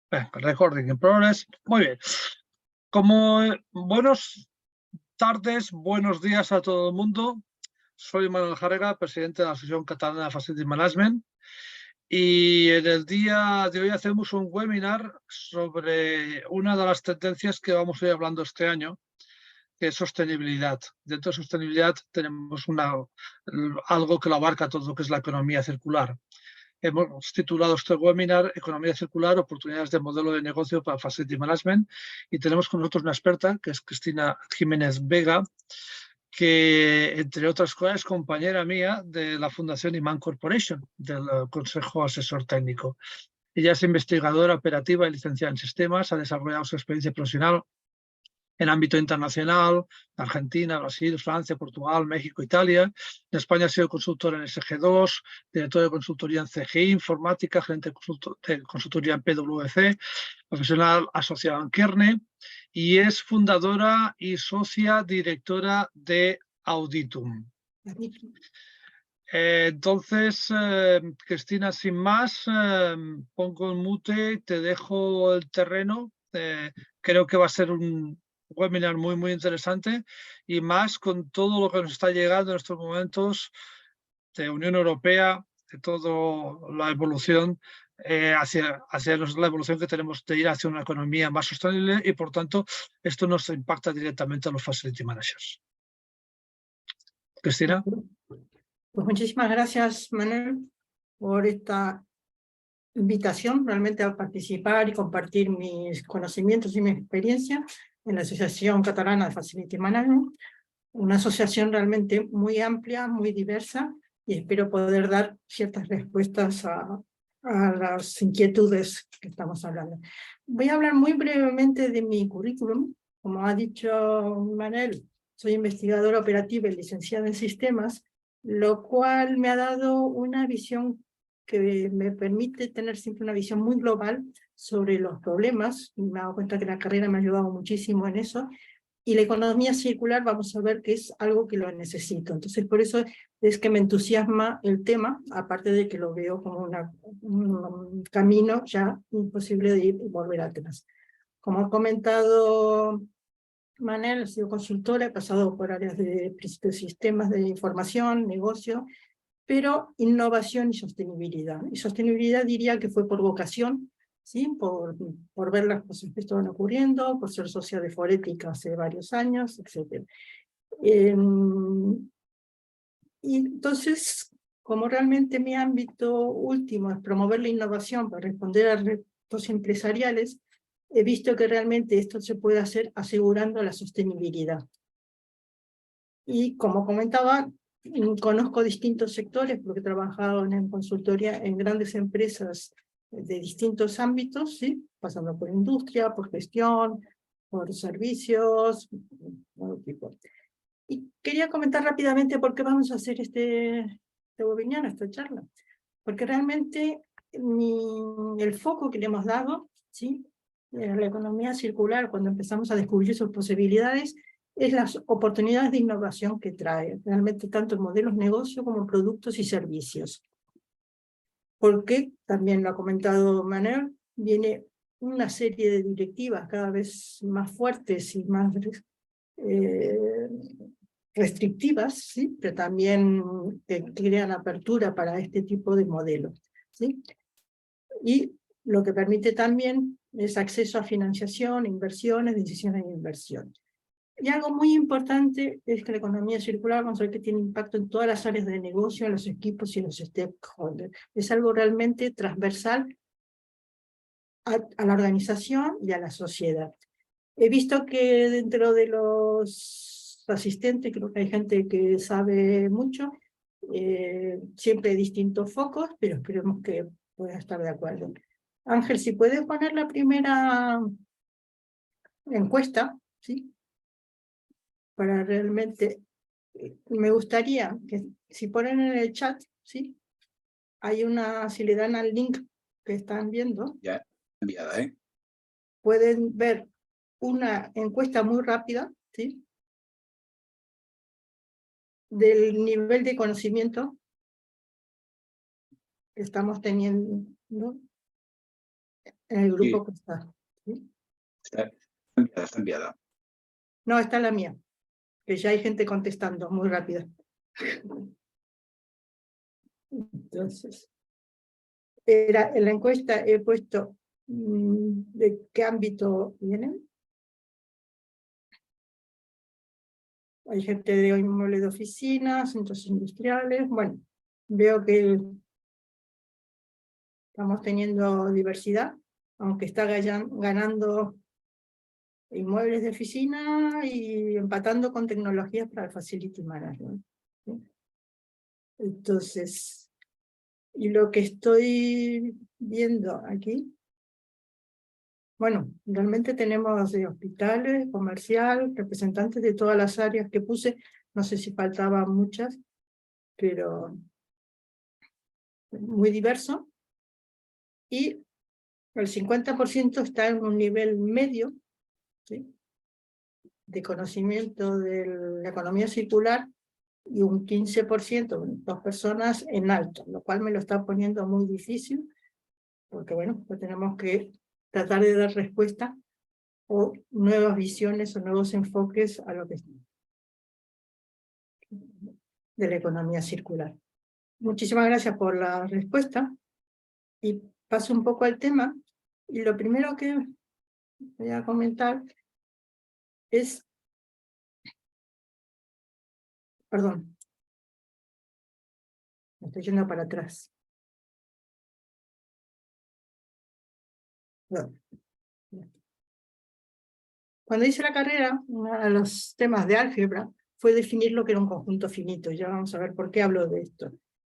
Recording in progress. Muy bien. Como buenas tardes, buenos días a todo el mundo. Soy Manuel Jarrega, presidente de la Asociación Catalana de Facility Management. Y en el día de hoy hacemos un webinar sobre una de las tendencias que vamos a ir hablando este año, que es sostenibilidad. Dentro de sostenibilidad tenemos algo que lo abarca todo lo que es la economía circular. Hemos titulado este webinar Economía Circular, oportunidades de modelo de negocio para Facility Management, y tenemos con nosotros una experta, que es Cristina Jiménez Vega, que entre otras cosas es compañera mía de la Fundación Iman Corporation, del Consejo Asesor Técnico. Ella es investigadora operativa y licenciada en sistemas, ha desarrollado su experiencia profesional en ámbito internacional, Argentina, Brasil, Francia, Portugal, México, Italia. En España ha sido consultor en SG2, director de consultoría en CGI, informática, gerente de consultoría en PwC, profesional asociado en Kearney, y es fundadora y socia directora de Auditum. Entonces, Cristina, sin más, pongo el mute, te dejo el terreno. Creo que va a ser un webinar muy interesante, y más con todo lo que nos está llegando en estos momentos de Unión Europea, de toda la evolución hacia la evolución que tenemos de ir hacia una economía más sostenible, y por tanto esto nos impacta directamente a los facility managers. Cristina. Pues muchísimas gracias, Manuel, por esta invitación realmente a participar y compartir mis conocimientos y mi experiencia en la Asociación Catalana de Facility Management, una asociación realmente muy amplia, muy diversa, y espero poder dar ciertas respuestas a las inquietudes que estamos hablando. Voy a hablar muy brevemente de mi currículum. Como ha dicho Manuel, soy investigadora operativa y licenciada en sistemas, lo cual me ha dado una visión que me permite tener siempre una visión muy global sobre los problemas. Me he dado cuenta que la carrera me ha ayudado muchísimo en eso, y la economía circular vamos a ver que es algo que lo necesito. Entonces, por eso es que me entusiasma el tema, aparte de que lo veo como un camino ya imposible de ir y volver atrás. Como ha comentado Manuel, he sido consultora, he pasado por áreas de sistemas de información, negocio, pero innovación y sostenibilidad. Y sostenibilidad diría que fue por vocación, ¿sí? Por ver las cosas que estaban ocurriendo, por ser socia de Forética hace varios años, etc. Y entonces, como realmente mi ámbito último es promover la innovación para responder a retos empresariales, he visto que realmente esto se puede hacer asegurando la sostenibilidad. Y como comentaba, conozco distintos sectores porque he trabajado en consultoría en grandes empresas de distintos ámbitos, ¿sí? Pasando por industria, por gestión, por servicios, todo tipo. Y quería comentar rápidamente por qué vamos a hacer este webinar, esta charla. Porque realmente el foco que le hemos dado, ¿sí? A la economía circular, cuando empezamos a descubrir sus posibilidades, es las oportunidades de innovación que trae, realmente tanto en modelos de negocio como en productos y servicios. Porque, también lo ha comentado Manuel, viene una serie de directivas cada vez más fuertes y más restrictivas, ¿sí? Pero también crean apertura para este tipo de modelos, ¿sí? Y lo que permite también es acceso a financiación, inversiones, decisiones de inversión. Y algo muy importante es que la economía circular, vamos a ver que tiene impacto en todas las áreas de negocio, en los equipos y en los stakeholders. Es algo realmente transversal a la organización y a la sociedad. He visto que dentro de los asistentes, creo que hay gente que sabe mucho, siempre hay distintos focos, pero esperemos que pueda estar de acuerdo. Ángel, si puedes poner la primera encuesta, ¿sí? Para realmente, me gustaría que si ponen en el chat, ¿sí? Hay si le dan al link que están viendo, ya enviada, pueden ver una encuesta muy rápida, ¿sí? Del nivel de conocimiento que estamos teniendo En el Sí, grupo que está. ¿Sí? está enviada. No, está la mía, que ya hay gente contestando muy rápido. Entonces, en la encuesta he puesto de qué ámbito vienen. Hay gente de inmuebles de oficinas, centros industriales. Bueno, veo que estamos teniendo diversidad, aunque está ganando inmuebles de oficina y empatando con tecnologías para el facility management. ¿Sí? Entonces, y lo que estoy viendo aquí, bueno, realmente tenemos hospitales, comercial, representantes de todas las áreas que puse, no sé si faltaban muchas, pero muy diverso, y el 50% está en un nivel medio, ¿sí?, de conocimiento de la economía circular, y un 15%, dos personas en alto, lo cual me lo está poniendo muy difícil, porque bueno, pues tenemos que tratar de dar respuesta o nuevas visiones o nuevos enfoques a lo que de la economía circular. Muchísimas gracias por la respuesta, y paso un poco al tema, y lo primero que voy a comentar es, perdón, me estoy yendo para atrás. Perdón. Cuando hice la carrera, uno de los temas de álgebra fue definir lo que era un conjunto finito. Ya vamos a ver por qué hablo de esto.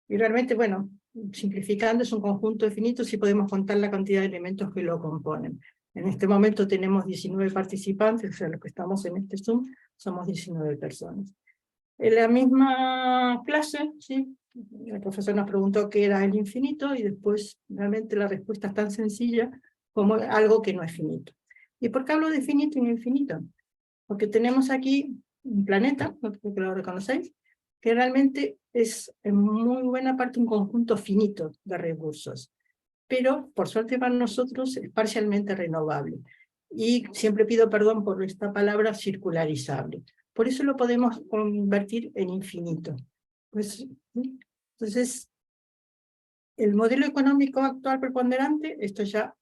Y realmente, bueno, simplificando, es un conjunto finito si podemos contar la cantidad de elementos que lo componen. En este momento tenemos 19 participantes, o sea, los que estamos en este Zoom, somos 19 personas. En la misma clase, ¿sí?, el profesor nos preguntó qué era el infinito, y después realmente la respuesta es tan sencilla como algo que no es finito. ¿Y por qué hablo de finito y no infinito? Porque tenemos aquí un planeta, no creo que lo reconocéis, que realmente es en muy buena parte un conjunto finito de recursos, pero por suerte para nosotros es parcialmente renovable. Y siempre pido perdón por esta palabra, circularizable. Por eso lo podemos convertir en infinito. Pues, entonces, el modelo económico actual preponderante, esto ya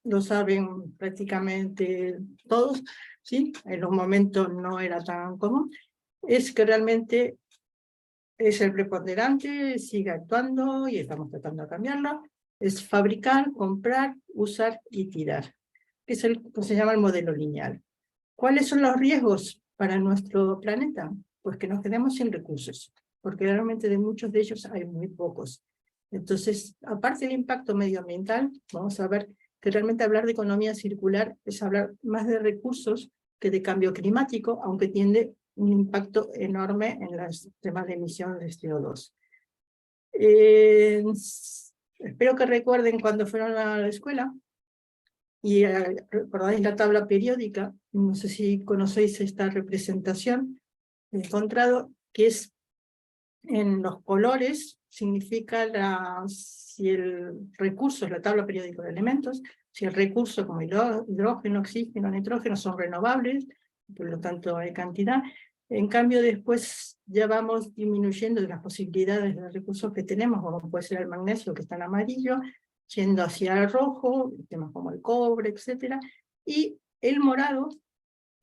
lo saben prácticamente todos, ¿sí?, en un momento no era tan común, es que realmente es el preponderante, sigue actuando y estamos tratando de cambiarlo, es fabricar, comprar, usar y tirar, que es el que se llama el modelo lineal. ¿Cuáles son los riesgos para nuestro planeta? Pues que nos quedemos sin recursos, porque realmente de muchos de ellos hay muy pocos. Entonces, aparte del impacto medioambiental, vamos a ver que realmente hablar de economía circular es hablar más de recursos que de cambio climático, aunque tiene un impacto enorme en los temas de emisión de CO2. Espero que recuerden cuando fueron a la escuela, y recordáis la tabla periódica, no sé si conocéis esta representación, he encontrado que es en los colores, significa si el recurso es la tabla periódica de elementos, si el recurso como hidrógeno, oxígeno, nitrógeno son renovables, por lo tanto hay cantidad. En cambio después ya vamos disminuyendo las posibilidades de recursos que tenemos, como puede ser el magnesio que está en amarillo, yendo hacia el rojo, temas como el cobre, etc. Y el morado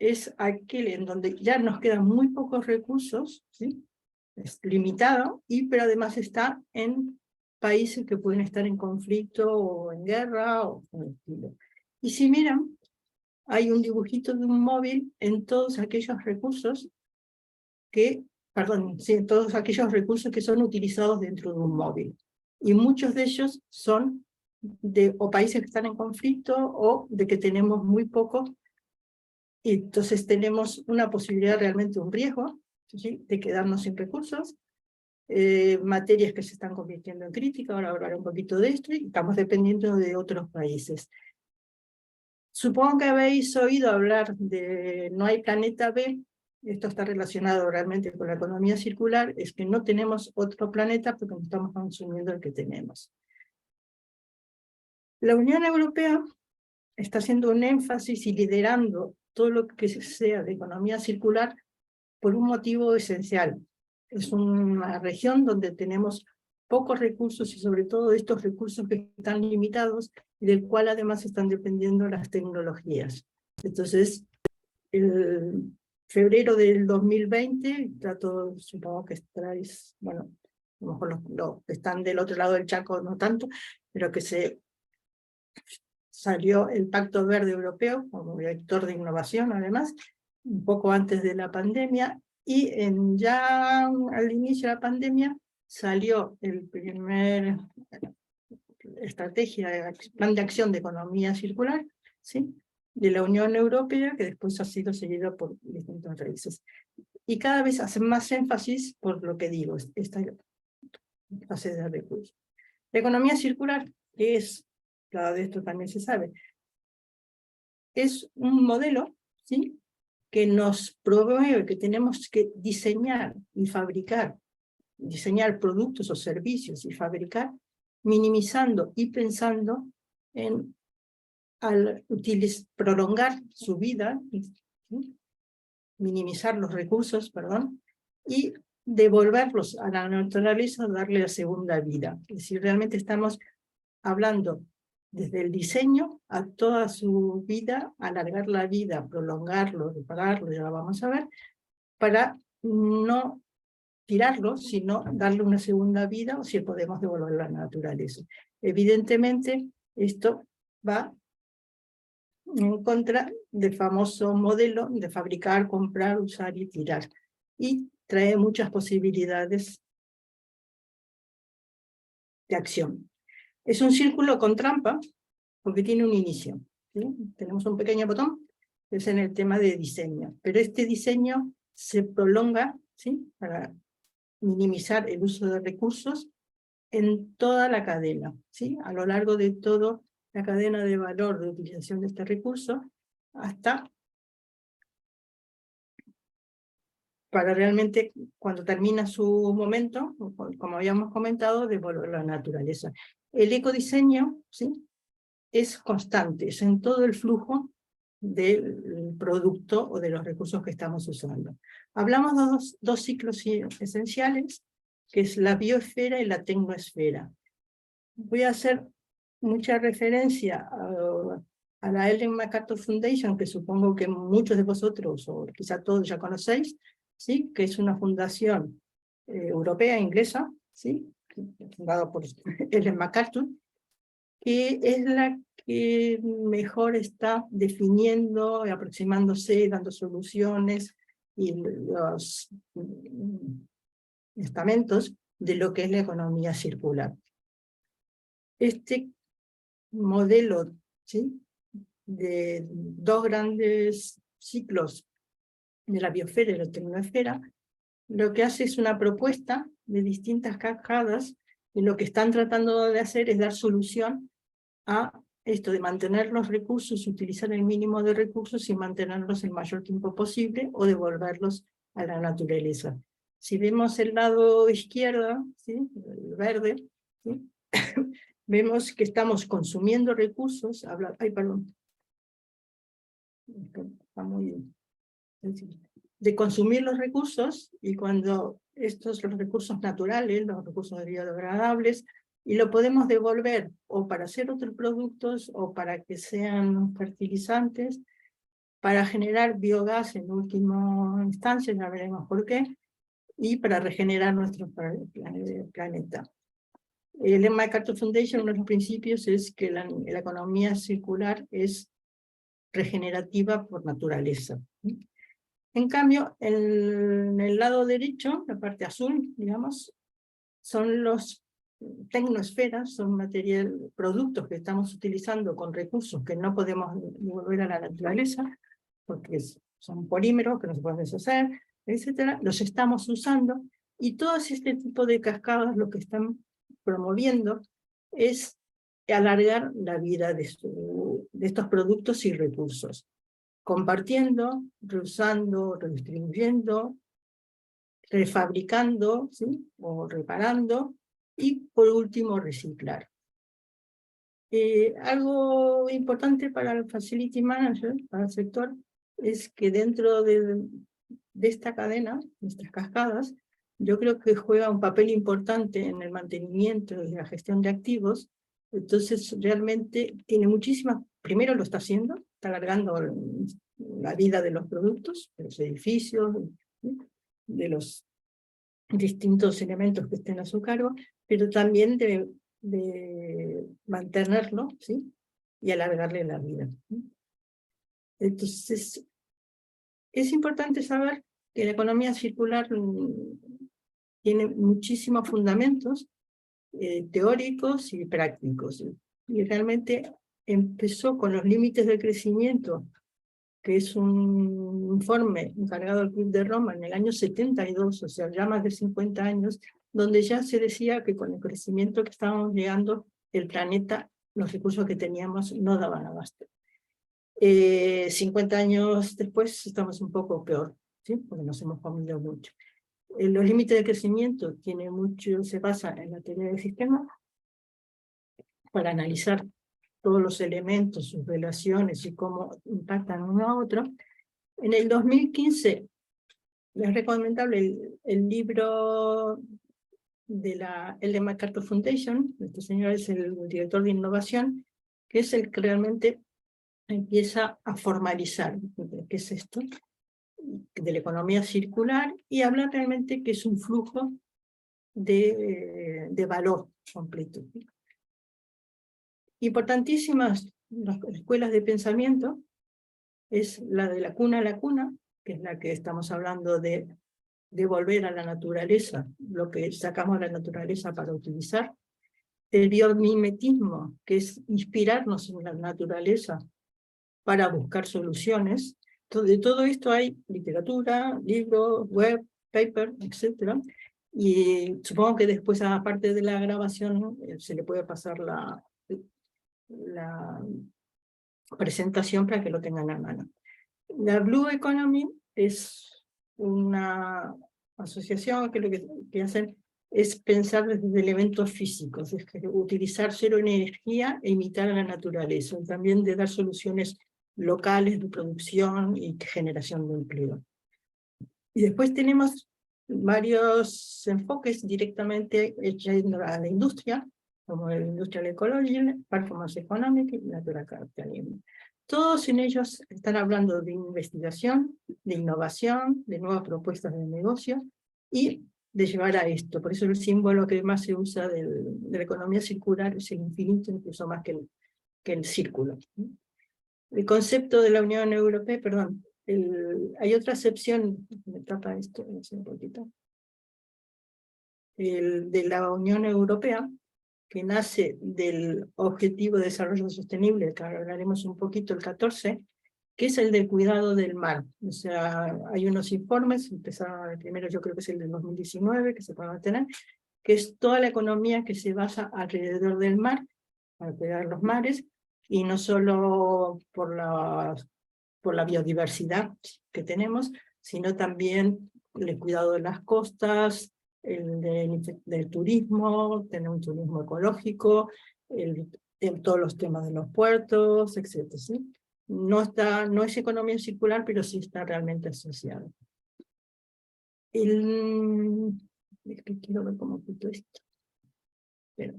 es aquel en donde ya nos quedan muy pocos recursos, ¿sí?, es limitado, pero además está en países que pueden estar en conflicto o en guerra o por el estilo. Y si miran, hay un dibujito de un móvil en todos aquellos recursos que, perdón, sí, en todos aquellos recursos que son utilizados dentro de un móvil. Y muchos de ellos son de o países que están en conflicto o de que tenemos muy poco, y entonces tenemos una posibilidad, realmente un riesgo, ¿sí?, de quedarnos sin recursos. Materias que se están convirtiendo en crítica, ahora hablaré un poquito de esto, y estamos dependiendo de otros países. Supongo que habéis oído hablar de no hay planeta B, esto está relacionado realmente con la economía circular, es que no tenemos otro planeta porque no estamos consumiendo el que tenemos. La Unión Europea está haciendo un énfasis y liderando todo lo que sea de economía circular por un motivo esencial. Es una región donde tenemos pocos recursos y sobre todo estos recursos que están limitados y del cual además están dependiendo las tecnologías. Entonces, el febrero del 2020, supongo que estáis, bueno, a lo mejor los que están del otro lado del charco no tanto, pero que salió el Pacto Verde Europeo como vector de innovación, además, un poco antes de la pandemia, y ya al inicio de la pandemia salió el primer plan de acción de economía circular, ¿sí?, de la Unión Europea, que después ha sido seguido por distintos países. Y cada vez hacen más énfasis por lo que digo, esta fase de recursos. La economía circular, que es, claro, de esto también se sabe, es un modelo, ¿sí?, que nos provee que tenemos que diseñar y fabricar, diseñar productos o servicios y fabricar, minimizando y pensando en prolongar su vida, ¿sí?, minimizar los recursos, perdón, y devolverlos a la naturaleza, darle la segunda vida. Es decir, realmente estamos hablando desde el diseño a toda su vida, alargar la vida, prolongarlo, repararlo, ya lo vamos a ver, para no tirarlo, sino darle una segunda vida, o si podemos devolverlo a la naturaleza. Evidentemente, esto va en contra del famoso modelo de fabricar, comprar, usar y tirar, y trae muchas posibilidades de acción. Es un círculo con trampa, porque tiene un inicio, ¿sí? Tenemos un pequeño botón, que es en el tema de diseño, pero este diseño se prolonga, ¿sí?, para minimizar el uso de recursos en toda la cadena, ¿sí?, a lo largo de toda la cadena de valor de utilización de este recurso, hasta para realmente, cuando termina su momento, como habíamos comentado, devolverlo a la naturaleza. El ecodiseño, ¿sí?, es constante, es en todo el flujo del producto o de los recursos que estamos usando. Hablamos de dos ciclos esenciales, que es la biosfera y la tecnosfera. Voy a hacer mucha referencia a la Ellen MacArthur Foundation, que supongo que muchos de vosotros, o quizá todos ya conocéis, ¿sí?, que es una fundación europea, inglesa, ¿sí?, fundada por Ellen MacArthur, que es la que mejor está definiendo, aproximándose, dando soluciones y los estamentos de lo que es la economía circular. Este modelo, ¿sí?, de dos grandes ciclos de la biosfera y la tecnosfera, lo que hace es una propuesta de distintas cascadas, y lo que están tratando de hacer es dar solución a esto de mantener los recursos, utilizar el mínimo de recursos y mantenerlos el mayor tiempo posible o devolverlos a la naturaleza. Si vemos el lado izquierdo, ¿sí?, el verde, ¿sí?, vemos que estamos consumiendo recursos, está muy de consumir los recursos, y cuando estos los recursos naturales, los recursos biodegradables, y lo podemos devolver o para hacer otros productos o para que sean fertilizantes, para generar biogás en última instancia, ya veremos por qué, y para regenerar nuestro planeta. El MacArthur Foundation, uno de los principios es que la economía circular es regenerativa por naturaleza. En cambio, en el lado derecho, la parte azul, digamos, son los tecnosferas, son productos que estamos utilizando con recursos que no podemos devolver a la naturaleza, porque son polímeros que no se pueden deshacer, etcétera, los estamos usando, y todo este tipo de cascadas lo que están promoviendo es alargar la vida de estos productos y recursos, compartiendo, reusando, redistribuyendo, refabricando, ¿sí?, o reparando, y por último reciclar. Algo importante para el Facility Manager, para el sector, es que dentro de esta cadena, de estas cascadas, yo creo que juega un papel importante en el mantenimiento y la gestión de activos. Entonces, realmente tiene muchísimas, primero lo está haciendo, está alargando la vida de los productos, de los edificios, de los distintos elementos que estén a su cargo, pero también de mantenerlo, ¿sí? Y alargarle la vida. Entonces, es importante saber que la economía circular tiene muchísimos fundamentos teóricos y prácticos. Y realmente empezó con los límites del crecimiento, que es un informe encargado al Club de Roma en el año 72, o sea, ya más de 50 años, donde ya se decía que con el crecimiento que estábamos llegando, el planeta, los recursos que teníamos no daban abasto. 50 años después estamos un poco peor, ¿sí? Porque nos hemos comido mucho. Los límites de crecimiento se basa en la teoría del sistema para analizar todos los elementos, sus relaciones y cómo impactan uno a otro. En el 2015 es recomendable el libro de la Ellen MacArthur Foundation. Este señor es el director de innovación, que es el que realmente empieza a formalizar qué es esto de la economía circular y habla realmente que es un flujo de valor completo. Importantísimas las escuelas de pensamiento es la de la cuna a la cuna, que es la que estamos hablando de volver a la naturaleza, lo que sacamos de la naturaleza para utilizar. El biomimetismo, que es inspirarnos en la naturaleza para buscar soluciones. De todo esto hay literatura, libros, web, paper, etc. Y supongo que después, aparte de la grabación, se le puede pasar la presentación para que lo tengan a mano. La Blue Economy es una asociación que lo que hacen es pensar desde elementos físicos, es que utilizar cero energía e imitar a la naturaleza, y también de dar soluciones locales de producción y generación de empleo. Y después tenemos varios enfoques directamente hechos a la industria, como el Industrial Ecology, Performance Economic y Natural Capitalism. Todos en ellos están hablando de investigación, de innovación, de nuevas propuestas de negocio y de llevar a esto. Por eso el símbolo que más se usa de la economía circular es el infinito, incluso más que el círculo. El concepto de la Unión Europea, perdón, hay otra acepción, me tapa esto, un poquito, de la Unión Europea, que nace del Objetivo de Desarrollo Sostenible, que hablaremos un poquito, el 14, que es el del cuidado del mar. O sea, hay unos informes, empezaron el primero, yo creo que es el del 2019, que se van a tener, que es toda la economía que se basa alrededor del mar, para cuidar los mares, y no solo por la biodiversidad que tenemos, sino también el cuidado de las costas, del turismo, tener un turismo ecológico, todos los temas de los puertos, etc. ¿sí? No es economía circular, pero sí está realmente asociada. Es que quiero ver cómo quito esto. Pero,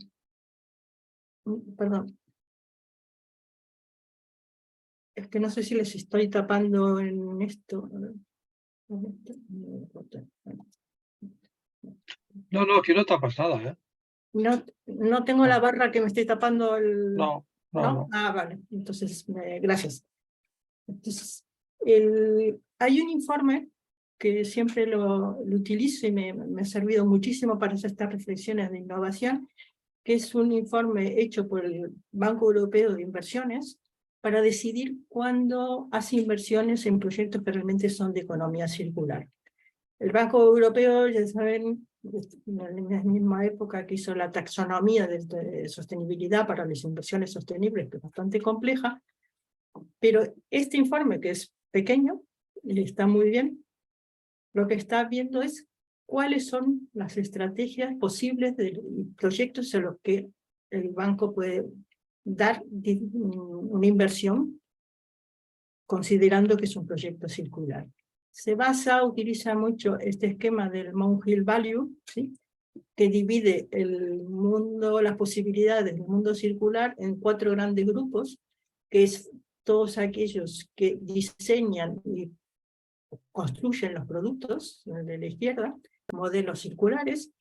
perdón. Es que no sé si les estoy tapando en esto. No, aquí no te ha pasado, ¿eh? No tengo la barra que me esté tapando el... No. Ah, vale. Entonces, gracias. Entonces, hay un informe que siempre lo utilizo y me ha servido muchísimo para hacer estas reflexiones de innovación, que es un informe hecho por el Banco Europeo de Inversiones para decidir cuándo hace inversiones en proyectos que realmente son de economía circular. El Banco Europeo, ya saben, en la misma época que hizo la taxonomía de sostenibilidad para las inversiones sostenibles, que es bastante compleja, pero este informe, que es pequeño, está muy bien, lo que está viendo es cuáles son las estrategias posibles de proyectos en los que el banco puede dar una inversión considerando que es un proyecto circular. Utiliza mucho este esquema del Mount Hill Value, ¿sí?, que divide el mundo, las posibilidades del mundo circular en 4 grandes grupos, que es todos aquellos que diseñan y construyen los productos, de la izquierda, modelos circulares,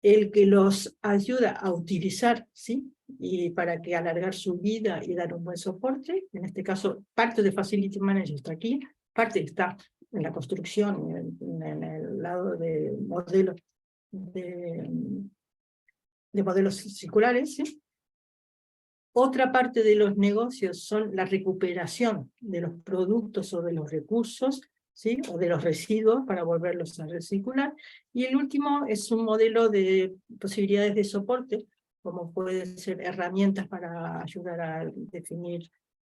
el que los ayuda a utilizar, ¿sí?, y para que alargar su vida y dar un buen soporte. En este caso, parte de Facility Manager está aquí, parte está en la construcción, en el lado de modelos de modelos circulares, ¿sí? Otra parte de los negocios son la recuperación de los productos o de los recursos, ¿sí?, o de los residuos para volverlos a reciclar. Y el último es un modelo de posibilidades de soporte, como pueden ser herramientas para ayudar a definir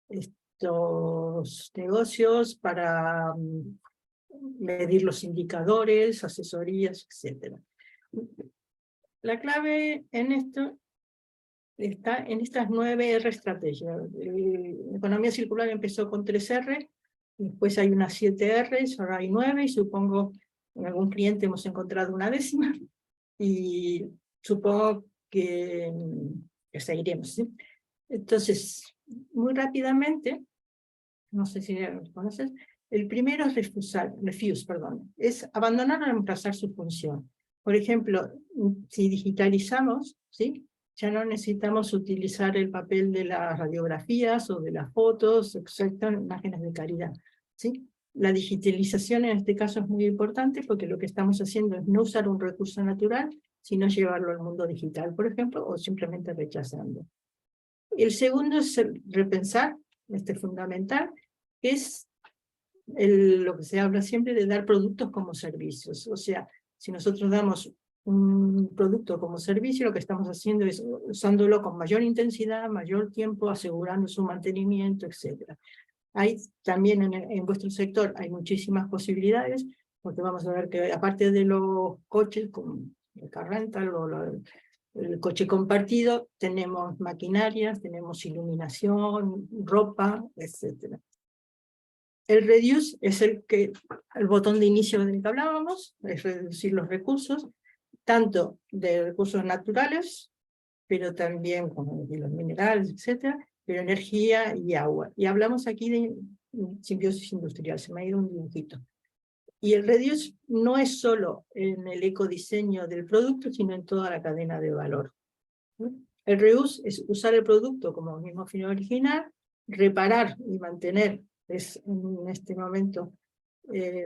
estos negocios, para medir los indicadores, asesorías, etc. La clave en esto está en estas 9 R estrategias. Economía circular empezó con 3 R, después hay unas 7 R, ahora hay 9, y supongo en algún cliente hemos encontrado una 10ª, y supongo que seguiremos, ¿sí? Entonces, muy rápidamente, no sé si lo conoces, el primero es es abandonar o reemplazar su función. Por ejemplo, si digitalizamos, ¿sí?, ya no necesitamos utilizar el papel de las radiografías o de las fotos, excepto en imágenes de calidad, ¿sí? La digitalización en este caso es muy importante porque lo que estamos haciendo es no usar un recurso natural, sino llevarlo al mundo digital, por ejemplo, o simplemente rechazando. El segundo es repensar, este fundamental, que es lo que se habla siempre de dar productos como servicios. O sea, si nosotros damos un producto como servicio, lo que estamos haciendo es usándolo con mayor intensidad, mayor tiempo, asegurando su mantenimiento, etc. Hay también en vuestro sector hay muchísimas posibilidades, porque vamos a ver que aparte de los coches, como el car rental o el coche compartido, tenemos maquinarias, tenemos iluminación, ropa, etc. El reduce es el botón de inicio del que hablábamos, es reducir los recursos, tanto de recursos naturales, pero también como de los minerales, etc., pero energía y agua. Y hablamos aquí de simbiosis industrial, se me ha ido un dibujito. Y el reduce no es solo en el ecodiseño del producto, sino en toda la cadena de valor. El reuse es usar el producto como mismo fin original, reparar y mantener es en este momento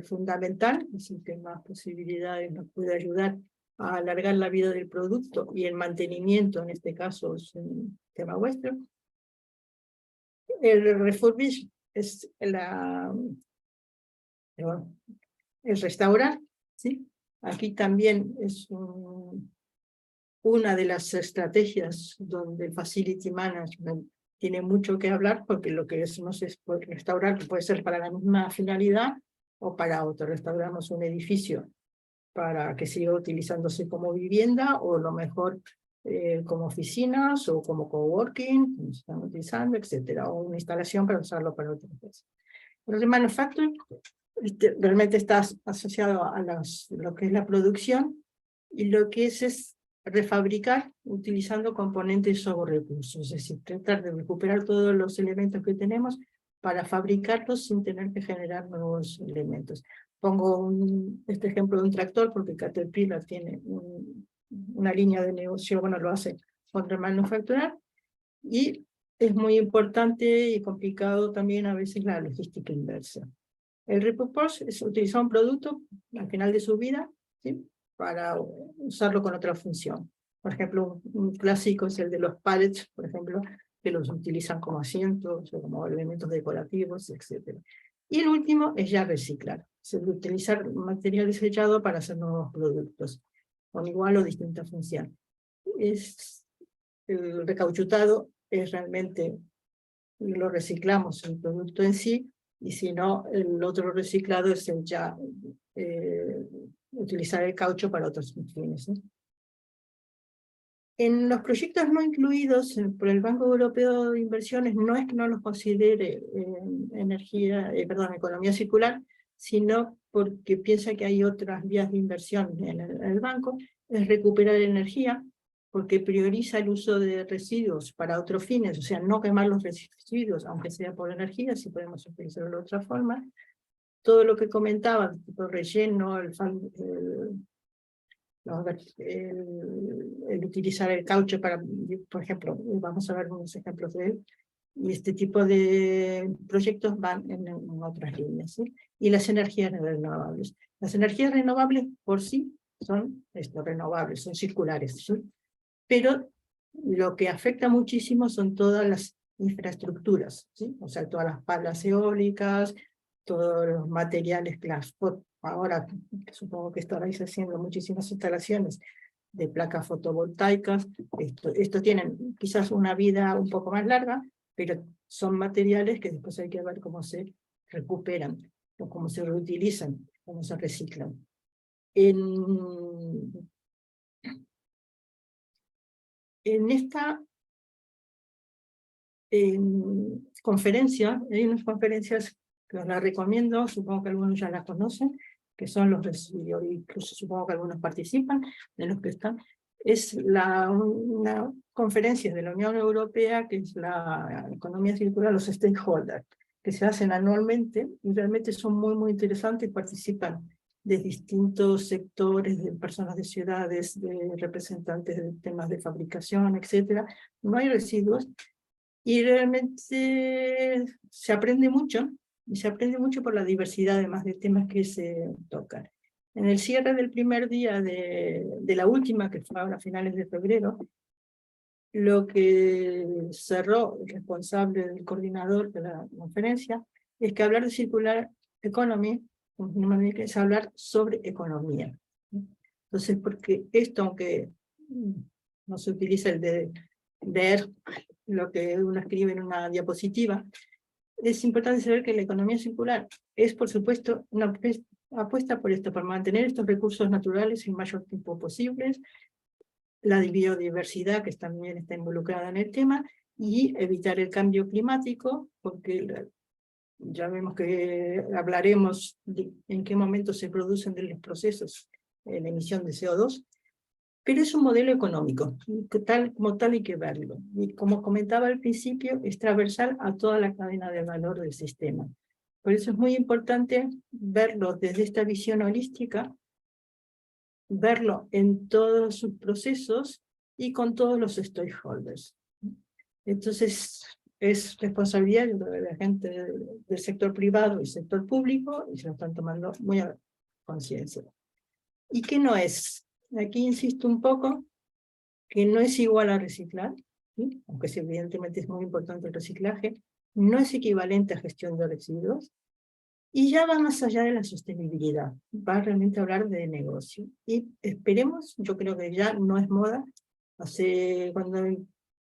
fundamental, es el que más posibilidades nos puede ayudar a alargar la vida del producto, y el mantenimiento en este caso es un tema vuestro. El refurbish es el restaurar, ¿sí? Aquí también es una de las estrategias donde el Facility Management tiene mucho que hablar, porque lo que decimos es restaurar, que puede ser para la misma finalidad o para otro. Restauramos un edificio para que siga utilizándose como vivienda, o lo mejor como oficinas o como coworking, como se están utilizando, etc. O una instalación para usarlo para otra cosa. El manufacturing realmente está asociado a lo que es la producción, y lo que es refabricar utilizando componentes o recursos, es decir, tratar de recuperar todos los elementos que tenemos para fabricarlos sin tener que generar nuevos elementos. Pongo este ejemplo de un tractor porque Caterpillar tiene una línea de negocio, bueno, lo hace con remanufacturar, y es muy importante y complicado también a veces la logística inversa. El repurpose es utilizar un producto al final de su vida, ¿sí?, para usarlo con otra función. Por ejemplo, un clásico es el de los pallets, por ejemplo, que los utilizan como asientos o como elementos decorativos, etc. Y el último es ya reciclar, es el de utilizar material desechado para hacer nuevos productos, con igual o distinta función. El recauchutado es realmente, lo reciclamos el producto en sí, y si no, el otro reciclado es el ya utilizar el caucho para otros fines, ¿no? En los proyectos no incluidos por el Banco Europeo de Inversiones no es que no los considere economía circular, sino porque piensa que hay otras vías de inversión en el banco, es recuperar energía, porque prioriza el uso de residuos para otros fines, o sea, no quemar los residuos, aunque sea por energía, si podemos utilizarlo de otra forma. Todo lo que comentaba, tipo relleno, el utilizar el caucho para, por ejemplo, vamos a ver unos ejemplos de él, y este tipo de proyectos van en otras líneas, ¿sí? Y las energías renovables. Las energías renovables por sí son renovables, son circulares, ¿sí? Pero lo que afecta muchísimo son todas las infraestructuras, ¿sí? O sea, todas las palas eólicas, todos los materiales, ahora supongo que estaréis haciendo muchísimas instalaciones de placas fotovoltaicas, estos tienen quizás una vida un poco más larga, pero son materiales que después hay que ver cómo se recuperan, o cómo se reutilizan, cómo se reciclan. En esta conferencia, hay unas conferencias que os las recomiendo, supongo que algunos ya las conocen, que son incluso supongo que algunos participan, de los que están, es una conferencia de la Unión Europea, que es la economía circular, los stakeholders, que se hacen anualmente, y realmente son muy, muy interesantes, participan de distintos sectores, de personas de ciudades, de representantes de temas de fabricación, etc. No hay residuos, y realmente se aprende mucho, y se aprende mucho por la diversidad además de temas que se tocan. En el cierre del primer día de la última, que fue ahora a finales de febrero, lo que cerró el responsable del coordinador de la conferencia es que hablar de circular economy es hablar sobre economía. Entonces, porque esto, aunque no se utiliza el de ver lo que uno escribe en una diapositiva, es importante saber que la economía circular es, por supuesto, una apuesta por esto, por mantener estos recursos naturales el mayor tiempo posible, la biodiversidad, que también está involucrada en el tema, y evitar el cambio climático, porque ya vemos que hablaremos de en qué momento se producen de los procesos la emisión de CO2, pero es un modelo económico, como tal hay que verlo. Y como comentaba al principio, es transversal a toda la cadena de valor del sistema. Por eso es muy importante verlo desde esta visión holística, verlo en todos sus procesos y con todos los stakeholders. Entonces, es responsabilidad de la gente del sector privado y sector público, y se lo están tomando muy a conciencia. ¿Y qué no es? Aquí insisto un poco, que no es igual a reciclar, ¿sí? Aunque sí, evidentemente es muy importante el reciclaje, no es equivalente a gestión de residuos, y ya va más allá de la sostenibilidad, va realmente a hablar de negocio. Y esperemos, yo creo que ya no es moda, cuando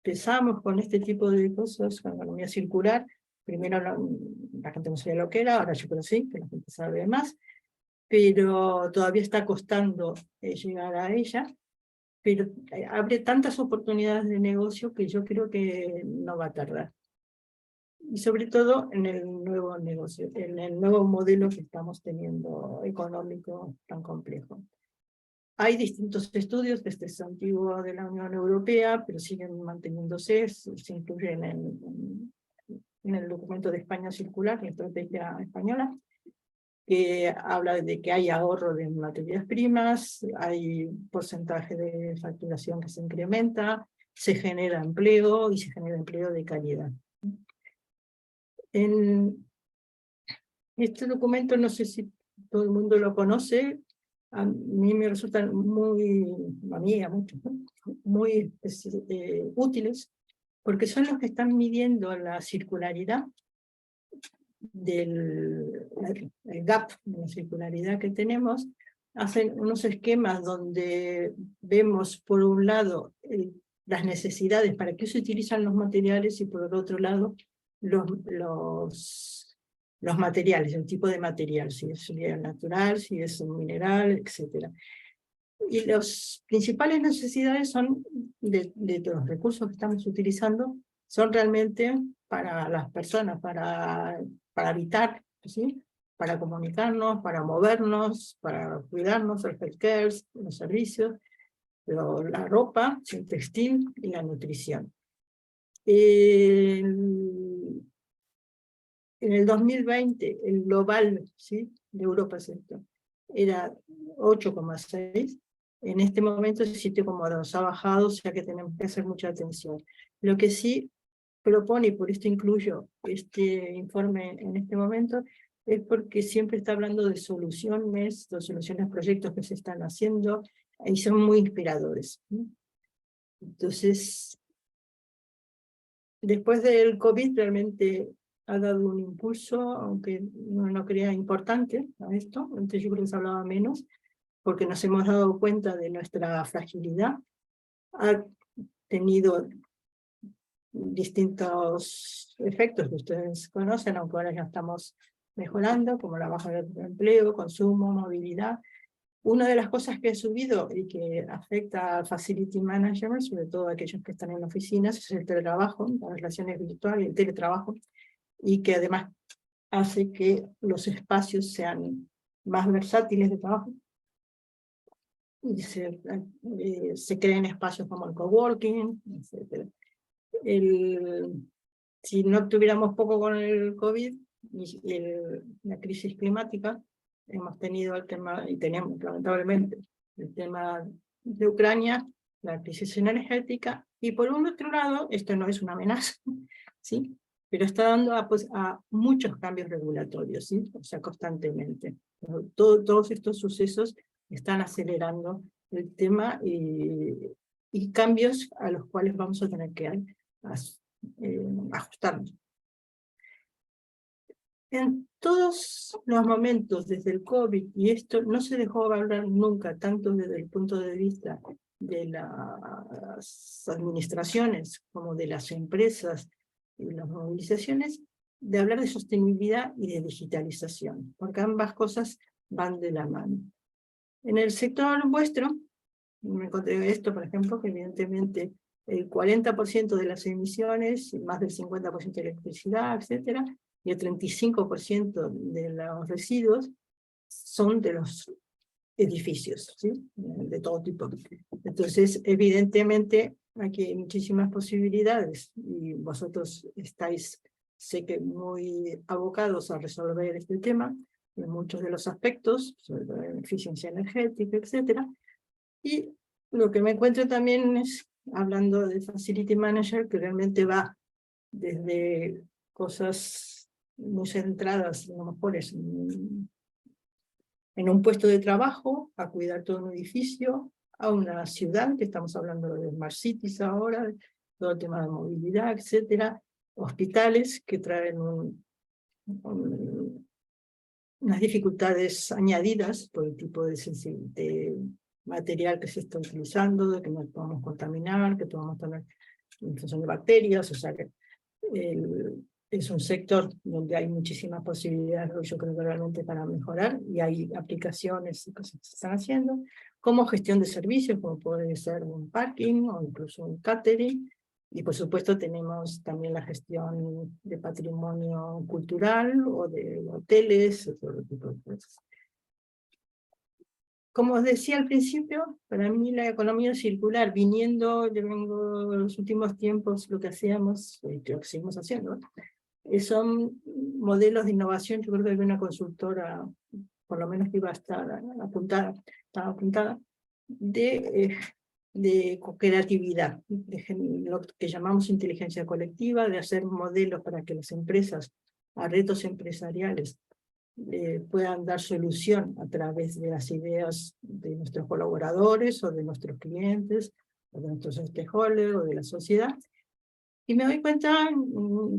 empezamos con este tipo de cosas, con la economía circular, primero la gente no sabía lo que era, ahora yo creo sí, que la gente sabe más, pero todavía está costando llegar a ella, pero abre tantas oportunidades de negocio que yo creo que no va a tardar. Y sobre todo en el nuevo negocio, en el nuevo modelo que estamos teniendo económico tan complejo. Hay distintos estudios, este es antiguo de la Unión Europea, pero siguen manteniéndose, se incluyen en el documento de España Circular, la estrategia española, que habla de que hay ahorro de materias primas, hay porcentaje de facturación que se incrementa, se genera empleo y se genera empleo de calidad. En este documento, no sé si todo el mundo lo conoce, a mí me resultan muy útiles, porque son los que están midiendo la circularidad el gap de la circularidad que tenemos. Hacen unos esquemas donde vemos por un lado las necesidades para qué se utilizan los materiales y por el otro lado los materiales, el tipo de material, si es natural, si es un mineral, etc. Y las principales necesidades son de los recursos que estamos utilizando, son realmente para las personas, para habitar, ¿sí? Para comunicarnos, para movernos, para cuidarnos, el healthcare, los servicios, la ropa, el textil y la nutrición. En el 2020, el global, ¿sí?, de Europa Central era 8,6, en este momento es 7,2, ha bajado, o sea que tenemos que hacer mucha atención. Lo que sí propone, y por esto incluyo este informe en este momento, es porque siempre está hablando de soluciones, proyectos que se están haciendo, y son muy inspiradores. Entonces, después del COVID realmente ha dado un impulso, aunque no crea importante a esto, antes yo creo que se hablaba menos, porque nos hemos dado cuenta de nuestra fragilidad. Ha tenido distintos efectos que ustedes conocen, aunque ahora ya estamos mejorando, como la baja de empleo, consumo, movilidad. Una de las cosas que ha subido y que afecta al facility manager, sobre todo a aquellos que están en oficinas, es el teletrabajo, las relaciones virtuales, el teletrabajo, y que además hace que los espacios sean más versátiles de trabajo, y se creen espacios como el coworking, etc. Si no tuviéramos poco con el COVID y la crisis climática, hemos tenido el tema, y tenemos lamentablemente, el tema de Ucrania, la crisis energética, y por un otro lado, esto no es una amenaza, ¿sí?, pero está dando a muchos cambios regulatorios, ¿sí?, o sea, constantemente. Todos estos sucesos están acelerando el tema y cambios a los cuales vamos a tener que ajustarnos. En todos los momentos, desde el COVID, y esto no se dejó hablar nunca, tanto desde el punto de vista de las administraciones como de las empresas y las movilizaciones, de hablar de sostenibilidad y de digitalización, porque ambas cosas van de la mano. En el sector vuestro, me encontré esto, por ejemplo, que evidentemente el 40% de las emisiones, más del 50% de electricidad, etcétera, y el 35% de los residuos son de los edificios, ¿sí?, de todo tipo. Entonces, evidentemente, aquí hay muchísimas posibilidades, y vosotros estáis, sé que muy abocados a resolver este tema, en muchos de los aspectos, sobre todo en eficiencia energética, etcétera. Y lo que me encuentro también es, hablando de Facility Manager, que realmente va desde cosas muy centradas, digamos, en un puesto de trabajo, a cuidar todo un edificio, a una ciudad, que estamos hablando de Smart Cities ahora, todo el tema de movilidad, etcétera, hospitales que traen unas dificultades añadidas por el tipo de material que se está utilizando, de que no podamos contaminar, que podamos tener infección de bacterias, o sea que es un sector donde hay muchísimas posibilidades, yo creo que realmente para mejorar, y hay aplicaciones y cosas que se están haciendo, como gestión de servicios, como puede ser un parking o incluso un catering, y por supuesto tenemos también la gestión de patrimonio cultural o de hoteles, o todo tipo de cosas. Como os decía al principio, para mí la economía circular, yo vengo en los últimos tiempos, lo que hacíamos, y creo que seguimos haciendo, son modelos de innovación. Yo creo que hay una consultora, por lo menos que iba a estar apuntada, de creatividad, de lo que llamamos inteligencia colectiva, de hacer modelos para que las empresas a retos empresariales puedan dar solución a través de las ideas de nuestros colaboradores o de nuestros clientes o de nuestros stakeholders o de la sociedad. Y me doy cuenta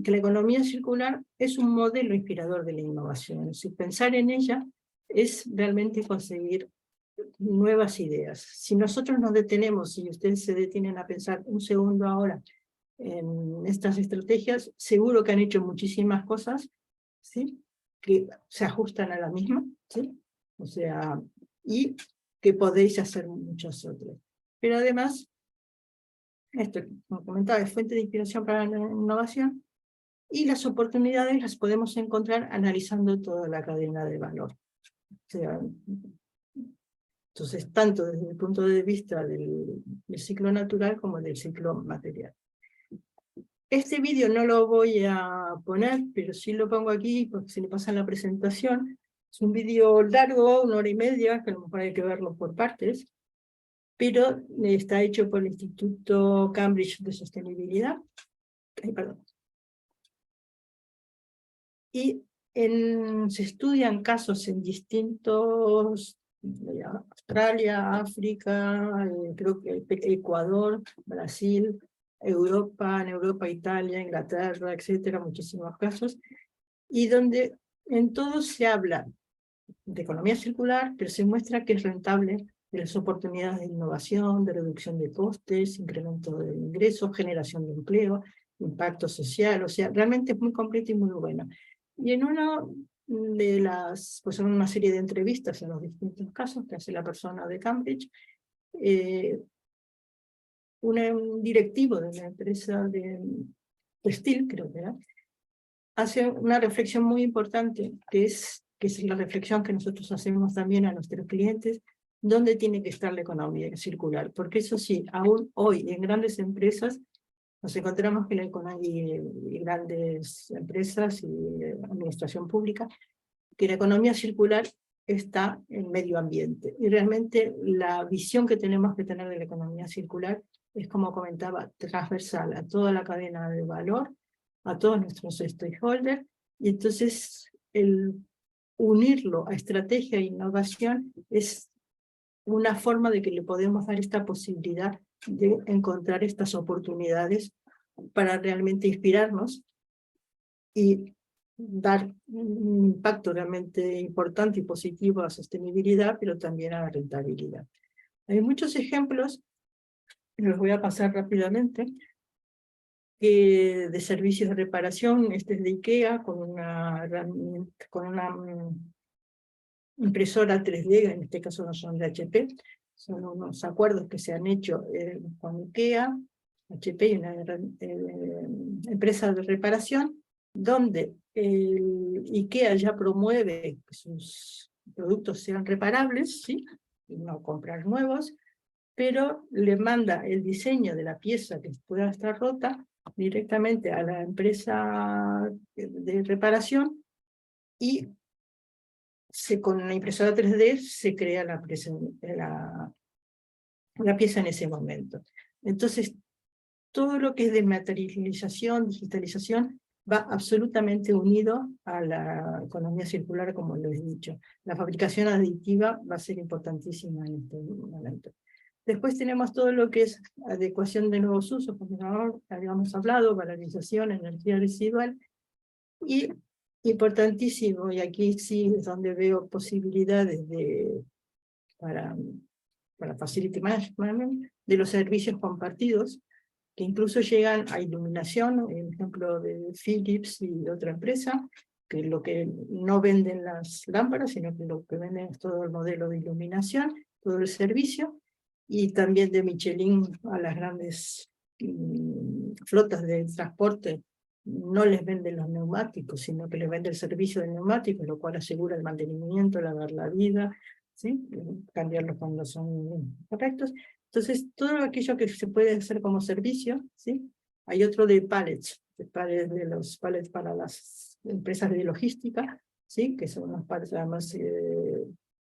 que la economía circular es un modelo inspirador de la innovación. Si pensar en ella es realmente conseguir nuevas ideas. Si nosotros nos detenemos, y ustedes se detienen a pensar un segundo ahora en estas estrategias, seguro que han hecho muchísimas cosas, ¿sí?, que se ajustan a la misma, ¿sí? O sea, y que podéis hacer muchos otros. Pero además, esto, como comentaba, es fuente de inspiración para la innovación, y las oportunidades las podemos encontrar analizando toda la cadena de valor. O sea, entonces, tanto desde el punto de vista del ciclo natural como del ciclo material. Este vídeo no lo voy a poner, pero sí lo pongo aquí, porque si le pasan la presentación. Es un vídeo largo, 1 hora y media, que a lo mejor hay que verlo por partes, pero está hecho por el Instituto Cambridge de Sostenibilidad. Ay, perdón. Y se estudian casos en distintos, Australia, África, creo que Ecuador, Brasil, Europa, en Europa, Italia, Inglaterra, etcétera, muchísimos casos, y donde en todos se habla de economía circular, pero se muestra que es rentable de las oportunidades de innovación, de reducción de costes, incremento de ingresos, generación de empleo, impacto social, o sea, realmente es muy completo y muy bueno. Y en uno de las, pues en una serie de entrevistas en los distintos casos que hace la persona de Cambridge, un directivo de la empresa de Steel, creo que era, hace una reflexión muy importante, que es la reflexión que nosotros hacemos también a nuestros clientes, dónde tiene que estar la economía circular. Porque eso sí, aún hoy en grandes empresas, nos encontramos que hay grandes empresas y administración pública, que la economía circular está en medio ambiente. Y realmente la visión que tenemos que tener de la economía circular es, como comentaba, transversal a toda la cadena de valor, a todos nuestros stakeholders, y entonces el unirlo a estrategia e innovación es una forma de que le podemos dar esta posibilidad de encontrar estas oportunidades para realmente inspirarnos y dar un impacto realmente importante y positivo a la sostenibilidad, pero también a la rentabilidad. Hay muchos ejemplos, los voy a pasar rápidamente, de servicios de reparación. Este es de IKEA, con una impresora 3D, en este caso no son de HP, son unos acuerdos que se han hecho con IKEA, HP y una empresa de reparación, donde IKEA ya promueve que sus productos sean reparables, ¿sí? Y no comprar nuevos, pero le manda el diseño de la pieza que pueda estar rota directamente a la empresa de reparación, y con la impresora 3D se crea la pieza en ese momento. Entonces, todo lo que es de materialización, digitalización, va absolutamente unido a la economía circular, como les he dicho. La fabricación aditiva va a ser importantísima en este momento. Después tenemos todo lo que es adecuación de nuevos usos, como habíamos hablado, valorización, energía residual, y importantísimo, y aquí sí es donde veo posibilidades para facility management, de los servicios compartidos, que incluso llegan a iluminación, el ejemplo de Philips y de otra empresa, que lo que no venden las lámparas, sino que lo que venden es todo el modelo de iluminación, todo el servicio, y también de Michelin a las grandes flotas de transporte. No les venden los neumáticos, sino que les vende el servicio de neumáticos, lo cual asegura el mantenimiento, lavar la vida, ¿sí? Cambiarlos cuando son correctos. Entonces, todo aquello que se puede hacer como servicio, ¿sí? Hay otro de pallets, de los pallets para las empresas de logística, ¿sí? Que son unos pallets además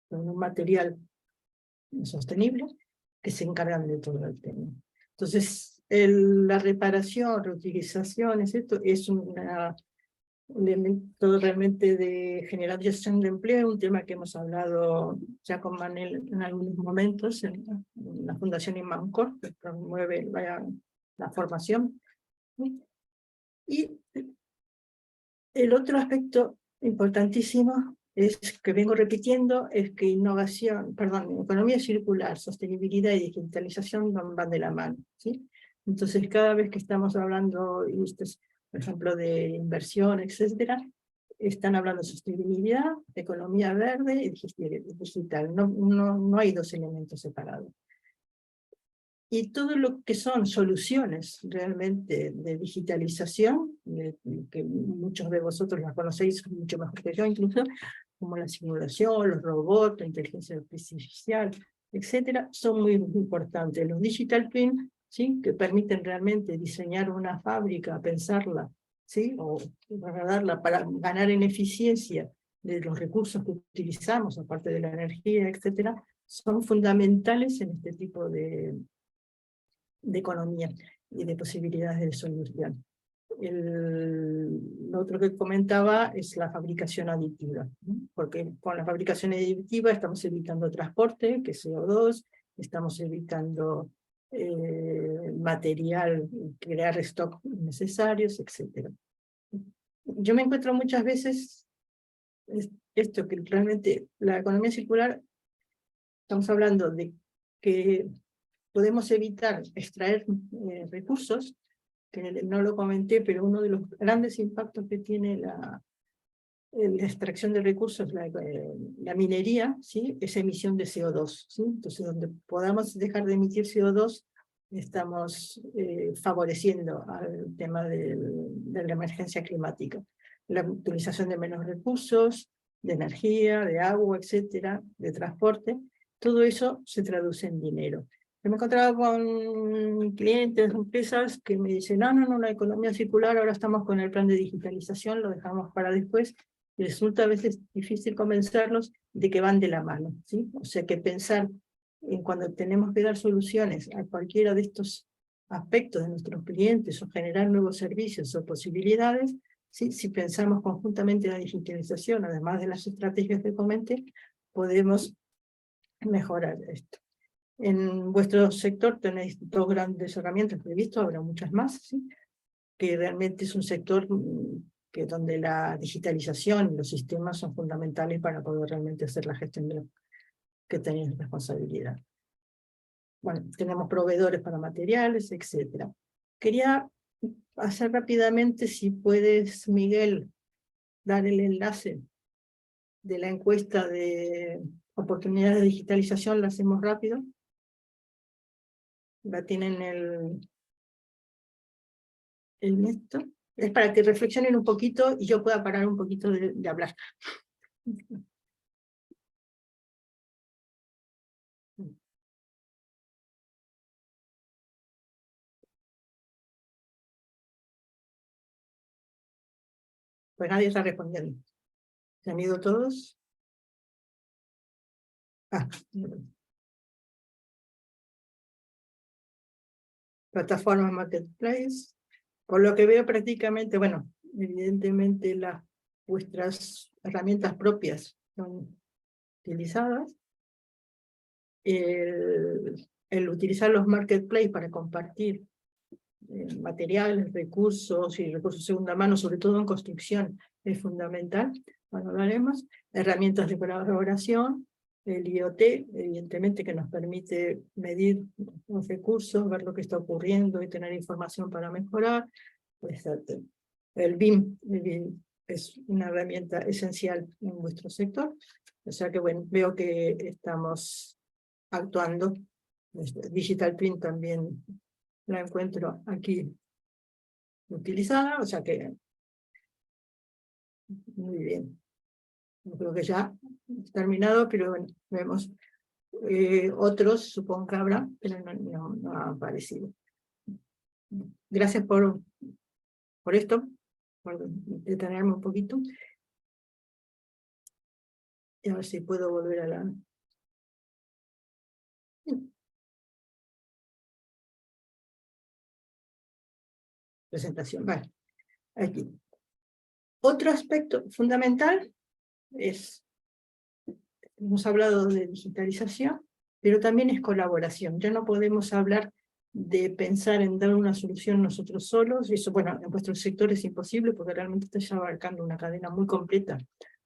con un material sostenible, que se encargan de todo el tema. Entonces, la reparación, reutilización, esto es un elemento realmente de generación de empleo, un tema que hemos hablado ya con Manel en algunos momentos, en la Fundación Inmancor, que promueve la formación. Y el otro aspecto importantísimo es que vengo repitiendo, es que economía circular, sostenibilidad y digitalización van de la mano, ¿sí? Entonces, cada vez que estamos hablando, por ejemplo, de inversión, etcétera, están hablando de sostenibilidad, economía verde y digital. No hay dos elementos separados. Y todo lo que son soluciones realmente de digitalización, que muchos de vosotros las conocéis mucho mejor que yo incluso, como la simulación, los robots, la inteligencia artificial, etcétera, son muy importantes. Los digital twin, ¿sí?, que permiten realmente diseñar una fábrica, pensarla, ¿sí?, o darla para ganar en eficiencia de los recursos que utilizamos, aparte de la energía, etcétera, son fundamentales en este tipo de economía y de posibilidades de solución. Lo otro que comentaba es la fabricación aditiva, ¿no? Porque con la fabricación aditiva estamos evitando transporte, que es CO2, estamos evitando material, crear stock innecesarios, etc. Yo me encuentro muchas veces esto, que realmente la economía circular, estamos hablando de que podemos evitar extraer recursos, que no lo comenté, pero uno de los grandes impactos que tiene la extracción de recursos, la minería, ¿sí?, es emisión de CO2, ¿sí? Entonces, donde podamos dejar de emitir CO2, estamos favoreciendo al tema de la emergencia climática. La utilización de menos recursos, de energía, de agua, etcétera, de transporte, todo eso se traduce en dinero. Yo me he encontrado con clientes, empresas que me dicen, no, la economía circular, ahora estamos con el plan de digitalización, lo dejamos para después, y resulta a veces difícil convencerlos de que van de la mano, ¿sí? O sea que pensar en cuando tenemos que dar soluciones a cualquiera de estos aspectos de nuestros clientes, o generar nuevos servicios o posibilidades, ¿sí?, si pensamos conjuntamente en la digitalización, además de las estrategias que comenté, podemos mejorar esto. En vuestro sector tenéis dos grandes herramientas previstas, habrá muchas más, ¿sí?, que realmente es un sector que donde la digitalización y los sistemas son fundamentales para poder realmente hacer la gestión de lo que tenéis responsabilidad. Bueno, tenemos proveedores para materiales, etc. Quería hacer rápidamente, si puedes, Miguel, dar el enlace de la encuesta de oportunidades de digitalización, la hacemos rápido. La tienen el esto. Es para que reflexionen un poquito y yo pueda parar un poquito de hablar. Pues nadie está respondiendo. ¿Se han ido todos? Plataforma Marketplace. Por lo que veo prácticamente, bueno, evidentemente vuestras herramientas propias son utilizadas. El utilizar los Marketplace para compartir materiales, recursos y recursos de segunda mano, sobre todo en construcción, es fundamental. Bueno, lo haremos. Herramientas de colaboración, el IoT, evidentemente, que nos permite medir los recursos, ver lo que está ocurriendo y tener información para mejorar. Pues, el BIM es una herramienta esencial en vuestro sector. O sea que, bueno, veo que estamos actuando. Digital Twin también la encuentro aquí utilizada, o sea que muy bien. Yo creo que ya he terminado, pero bueno, vemos otros, supongo que habrá, pero no ha aparecido. Gracias por esto, por detenerme un poquito. Y a ver si puedo volver a la... presentación. Vale, aquí. Otro aspecto fundamental es, hemos hablado de digitalización, pero también es colaboración. Ya no podemos hablar de pensar en dar una solución nosotros solos, y eso, bueno, en vuestro sector es imposible porque realmente estáis abarcando una cadena muy completa,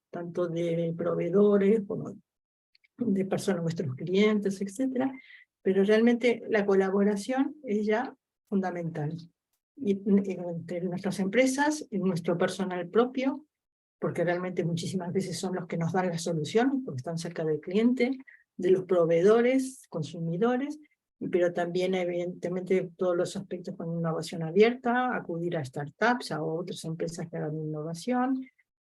tanto de proveedores como de personas, vuestros clientes, etcétera, pero realmente la colaboración es ya fundamental. Y entre nuestras empresas, en nuestro personal propio, porque realmente muchísimas veces son los que nos dan las soluciones, porque están cerca del cliente, de los proveedores, consumidores, pero también evidentemente todos los aspectos con innovación abierta, acudir a startups, a otras empresas que hagan innovación,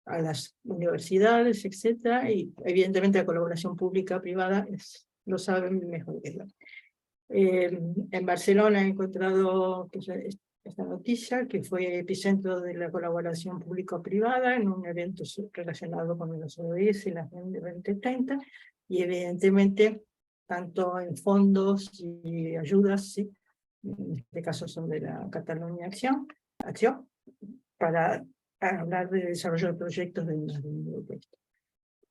a las universidades, etcétera, y evidentemente la colaboración pública-privada lo saben mejor que yo. En Barcelona he encontrado esta noticia, que fue epicentro de la colaboración público-privada en un evento relacionado con los ODS y la Agenda 2030, y evidentemente tanto en fondos y ayudas, ¿sí? En este caso son de la Cataluña Acción, para hablar de desarrollo de proyectos de la Unión Europea.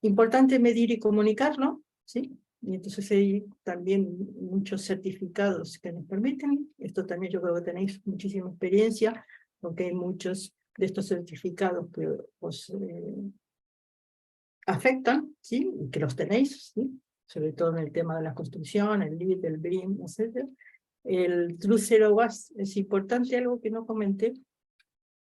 Importante medir y comunicarlo, ¿sí? Y entonces hay también muchos certificados que nos permiten. Esto también yo creo que tenéis muchísima experiencia, porque hay muchos de estos certificados que os afectan, ¿sí? Y que los tenéis, ¿sí? Sobre todo en el tema de la construcción, el LEED, el BREEAM, etc. El True Zero Waste es importante, algo que no comenté,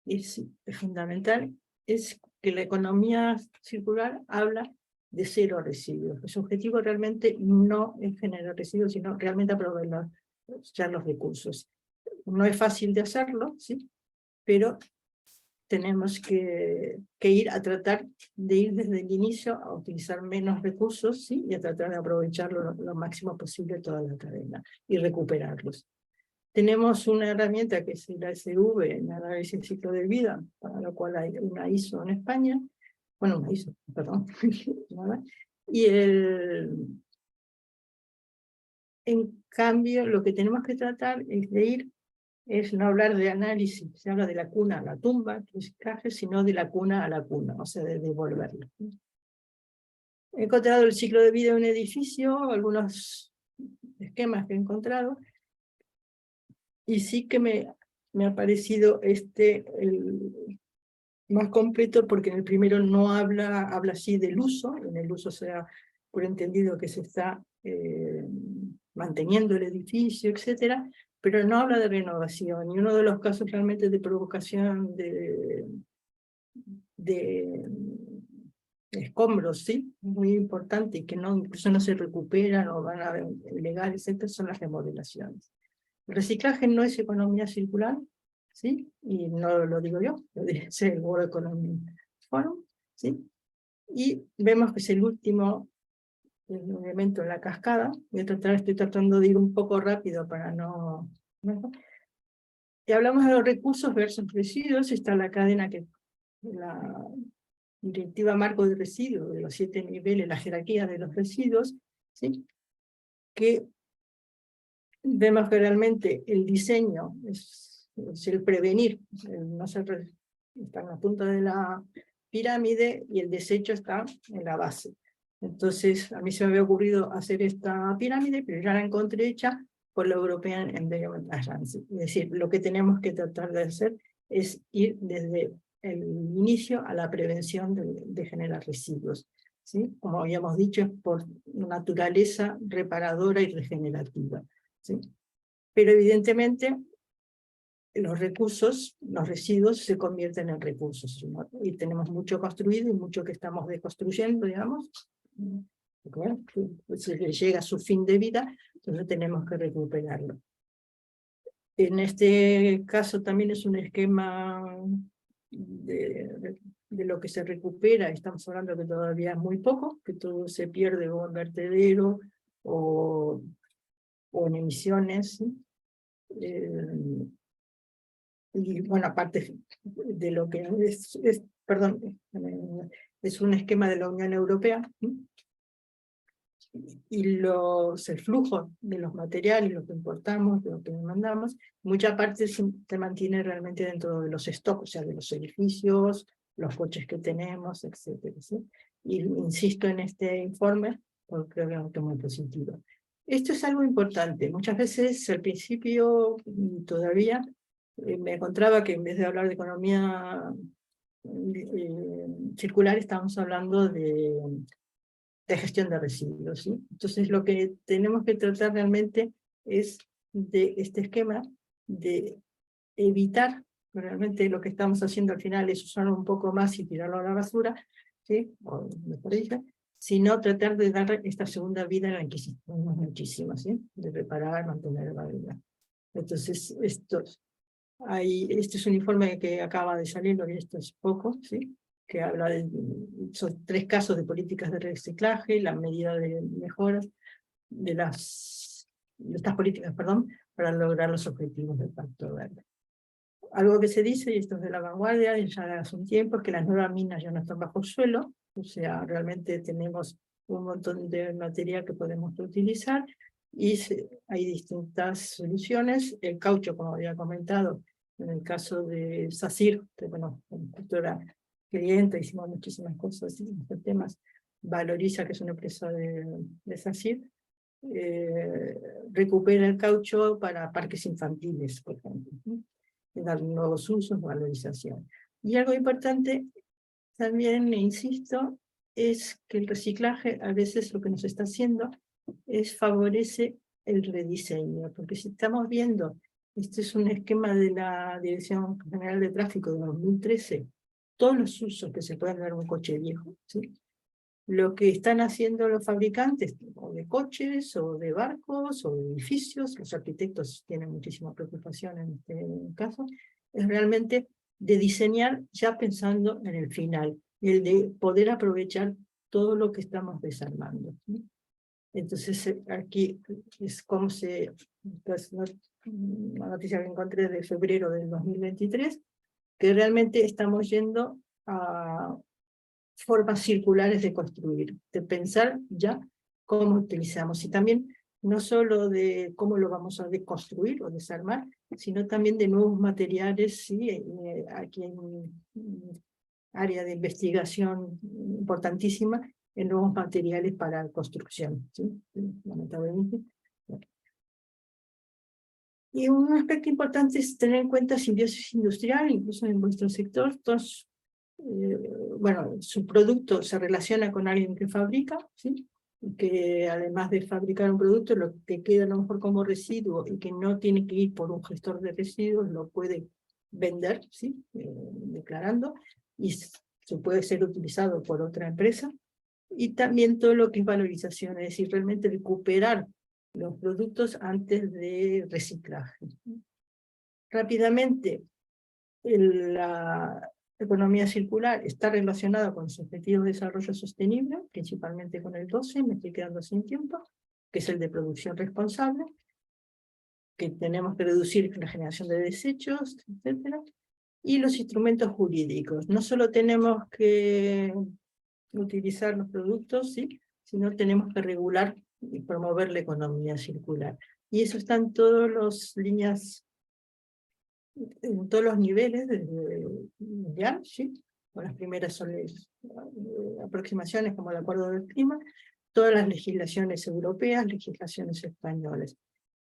es fundamental, es que la economía circular habla de cero residuos. Su objetivo realmente no es generar residuos, sino realmente aprovechar los recursos. No es fácil de hacerlo, ¿sí? Pero tenemos que ir a tratar de ir desde el inicio a utilizar menos recursos, ¿sí? Y a tratar de aprovecharlo lo máximo posible toda la cadena y recuperarlos. Tenemos una herramienta que es la SV, en análisis de ciclo de vida, para lo cual hay una ISO en España, bueno, una ISO, perdón, y en cambio lo que tenemos que tratar es de ir, es no hablar de análisis, se habla de la cuna a la tumba, reciclaje, sino de la cuna a la cuna, o sea, de devolverlo. He encontrado el ciclo de vida de un edificio, algunos esquemas que he encontrado, y sí que me ha parecido el más completo, porque en el primero no habla así del uso, en el uso se da por entendido que se está manteniendo el edificio, etcétera, pero no habla de renovación, y uno de los casos realmente de provocación de escombros, ¿sí? Muy importante, y que incluso no se recuperan o van a legal, etcétera, son las remodelaciones. El reciclaje no es economía circular, ¿sí? Y no lo digo yo, lo dice el World Economic Forum, ¿sí? Y vemos que es el último elemento en la cascada. Estoy tratando de ir un poco rápido para no... Y hablamos de los recursos versus residuos. Está la cadena la directiva marco de residuos, de los 7 niveles, la jerarquía de los residuos, ¿sí? Que vemos que realmente el diseño es el prevenir, está en la punta de la pirámide y el desecho está en la base. Entonces, a mí se me había ocurrido hacer esta pirámide, pero ya la encontré hecha por la European Environment Agency. Es decir, lo que tenemos que tratar de hacer es ir desde el inicio a la prevención de generar residuos, ¿sí? Como habíamos dicho, es por naturaleza reparadora y regenerativa, ¿sí? Pero evidentemente los residuos se convierten en recursos, ¿no? Y tenemos mucho construido y mucho que estamos deconstruyendo, digamos. Bueno, pues llega a su fin de vida, entonces tenemos que recuperarlo. En este caso también es un esquema de lo que se recupera. Estamos hablando que todavía es muy poco, que todo se pierde o en vertedero o en emisiones, ¿sí? Y bueno, aparte de lo que perdón, es un esquema de la Unión Europea, ¿sí? Y el flujo de los materiales, lo que importamos, lo que demandamos, mucha parte se mantiene realmente dentro de los stocks, o sea, de los edificios, los coches que tenemos, etcétera, ¿sí? Y insisto en este informe porque creo que es muy positivo. Esto es algo importante. Muchas veces al principio todavía me encontraba que en vez de hablar de economía circular, estábamos hablando de gestión de residuos, ¿sí? Entonces lo que tenemos que tratar realmente es de este esquema de evitar realmente lo que estamos haciendo al final es usarlo un poco más y tirarlo a la basura, ¿sí? O mejor dicho, sino tratar de dar esta segunda vida en la que existimos muchísimo, ¿sí? De reparar, mantener la vida. Entonces, este es un informe que acaba de salir, lo vi esto es poco, ¿sí? Que habla son 3 casos de políticas de reciclaje, la medida de mejoras de estas políticas, perdón, para lograr los objetivos del Pacto Verde. Algo que se dice, y esto es de la vanguardia, ya de hace un tiempo, es que las nuevas minas ya no están bajo suelo, o sea, realmente tenemos un montón de material que podemos utilizar, y hay distintas soluciones. El caucho, como había comentado, en el caso de SACIR, que bueno, como cultura cliente, hicimos muchísimas cosas en estos temas, Valoriza, que es una empresa de SACIR, recupera el caucho para parques infantiles, por ejemplo, ¿sí? Dar nuevos usos, valorización. Y algo importante, también insisto, es que el reciclaje a veces lo que nos está haciendo es favorece el rediseño, porque si estamos viendo, este es un esquema de la Dirección General de Tráfico de 2013, todos los usos que se pueden dar a un coche viejo, ¿sí? Lo que están haciendo los fabricantes, o de coches, o de barcos, o de edificios, los arquitectos tienen muchísima preocupación en este caso, es realmente de diseñar ya pensando en el final, el de poder aprovechar todo lo que estamos desarmando, ¿sí? Entonces, aquí es como una noticia que encontré de febrero del 2023, que realmente estamos yendo a formas circulares de construir, de pensar ya cómo utilizamos, y también no solo de cómo lo vamos a deconstruir o desarmar, sino también de nuevos materiales, ¿sí? Aquí hay un área de investigación importantísima en nuevos materiales para construcción, ¿sí? Lamentablemente. Y un aspecto importante es tener en cuenta simbiosis industrial, incluso en vuestro sector. Todos, bueno, su producto se relaciona con alguien que fabrica, ¿sí? Y que además de fabricar un producto, lo que queda a lo mejor como residuo y que no tiene que ir por un gestor de residuos, lo puede vender, ¿sí? Declarando, y se puede ser utilizado por otra empresa. Y también todo lo que es valorización, es decir, realmente recuperar los productos antes de reciclaje. Rápidamente, la economía circular está relacionada con los objetivos de desarrollo sostenible, principalmente con el 12, me estoy quedando sin tiempo, que es el de producción responsable, que tenemos que reducir la generación de desechos, etc. Y los instrumentos jurídicos. No solo tenemos que utilizar los productos, ¿sí? Sino tenemos que regular y promover la economía circular. Y eso está en todas las líneas, en todos los niveles desde mundial, ¿sí? Las primeras son aproximaciones como el Acuerdo del Clima, todas las legislaciones europeas, legislaciones españolas.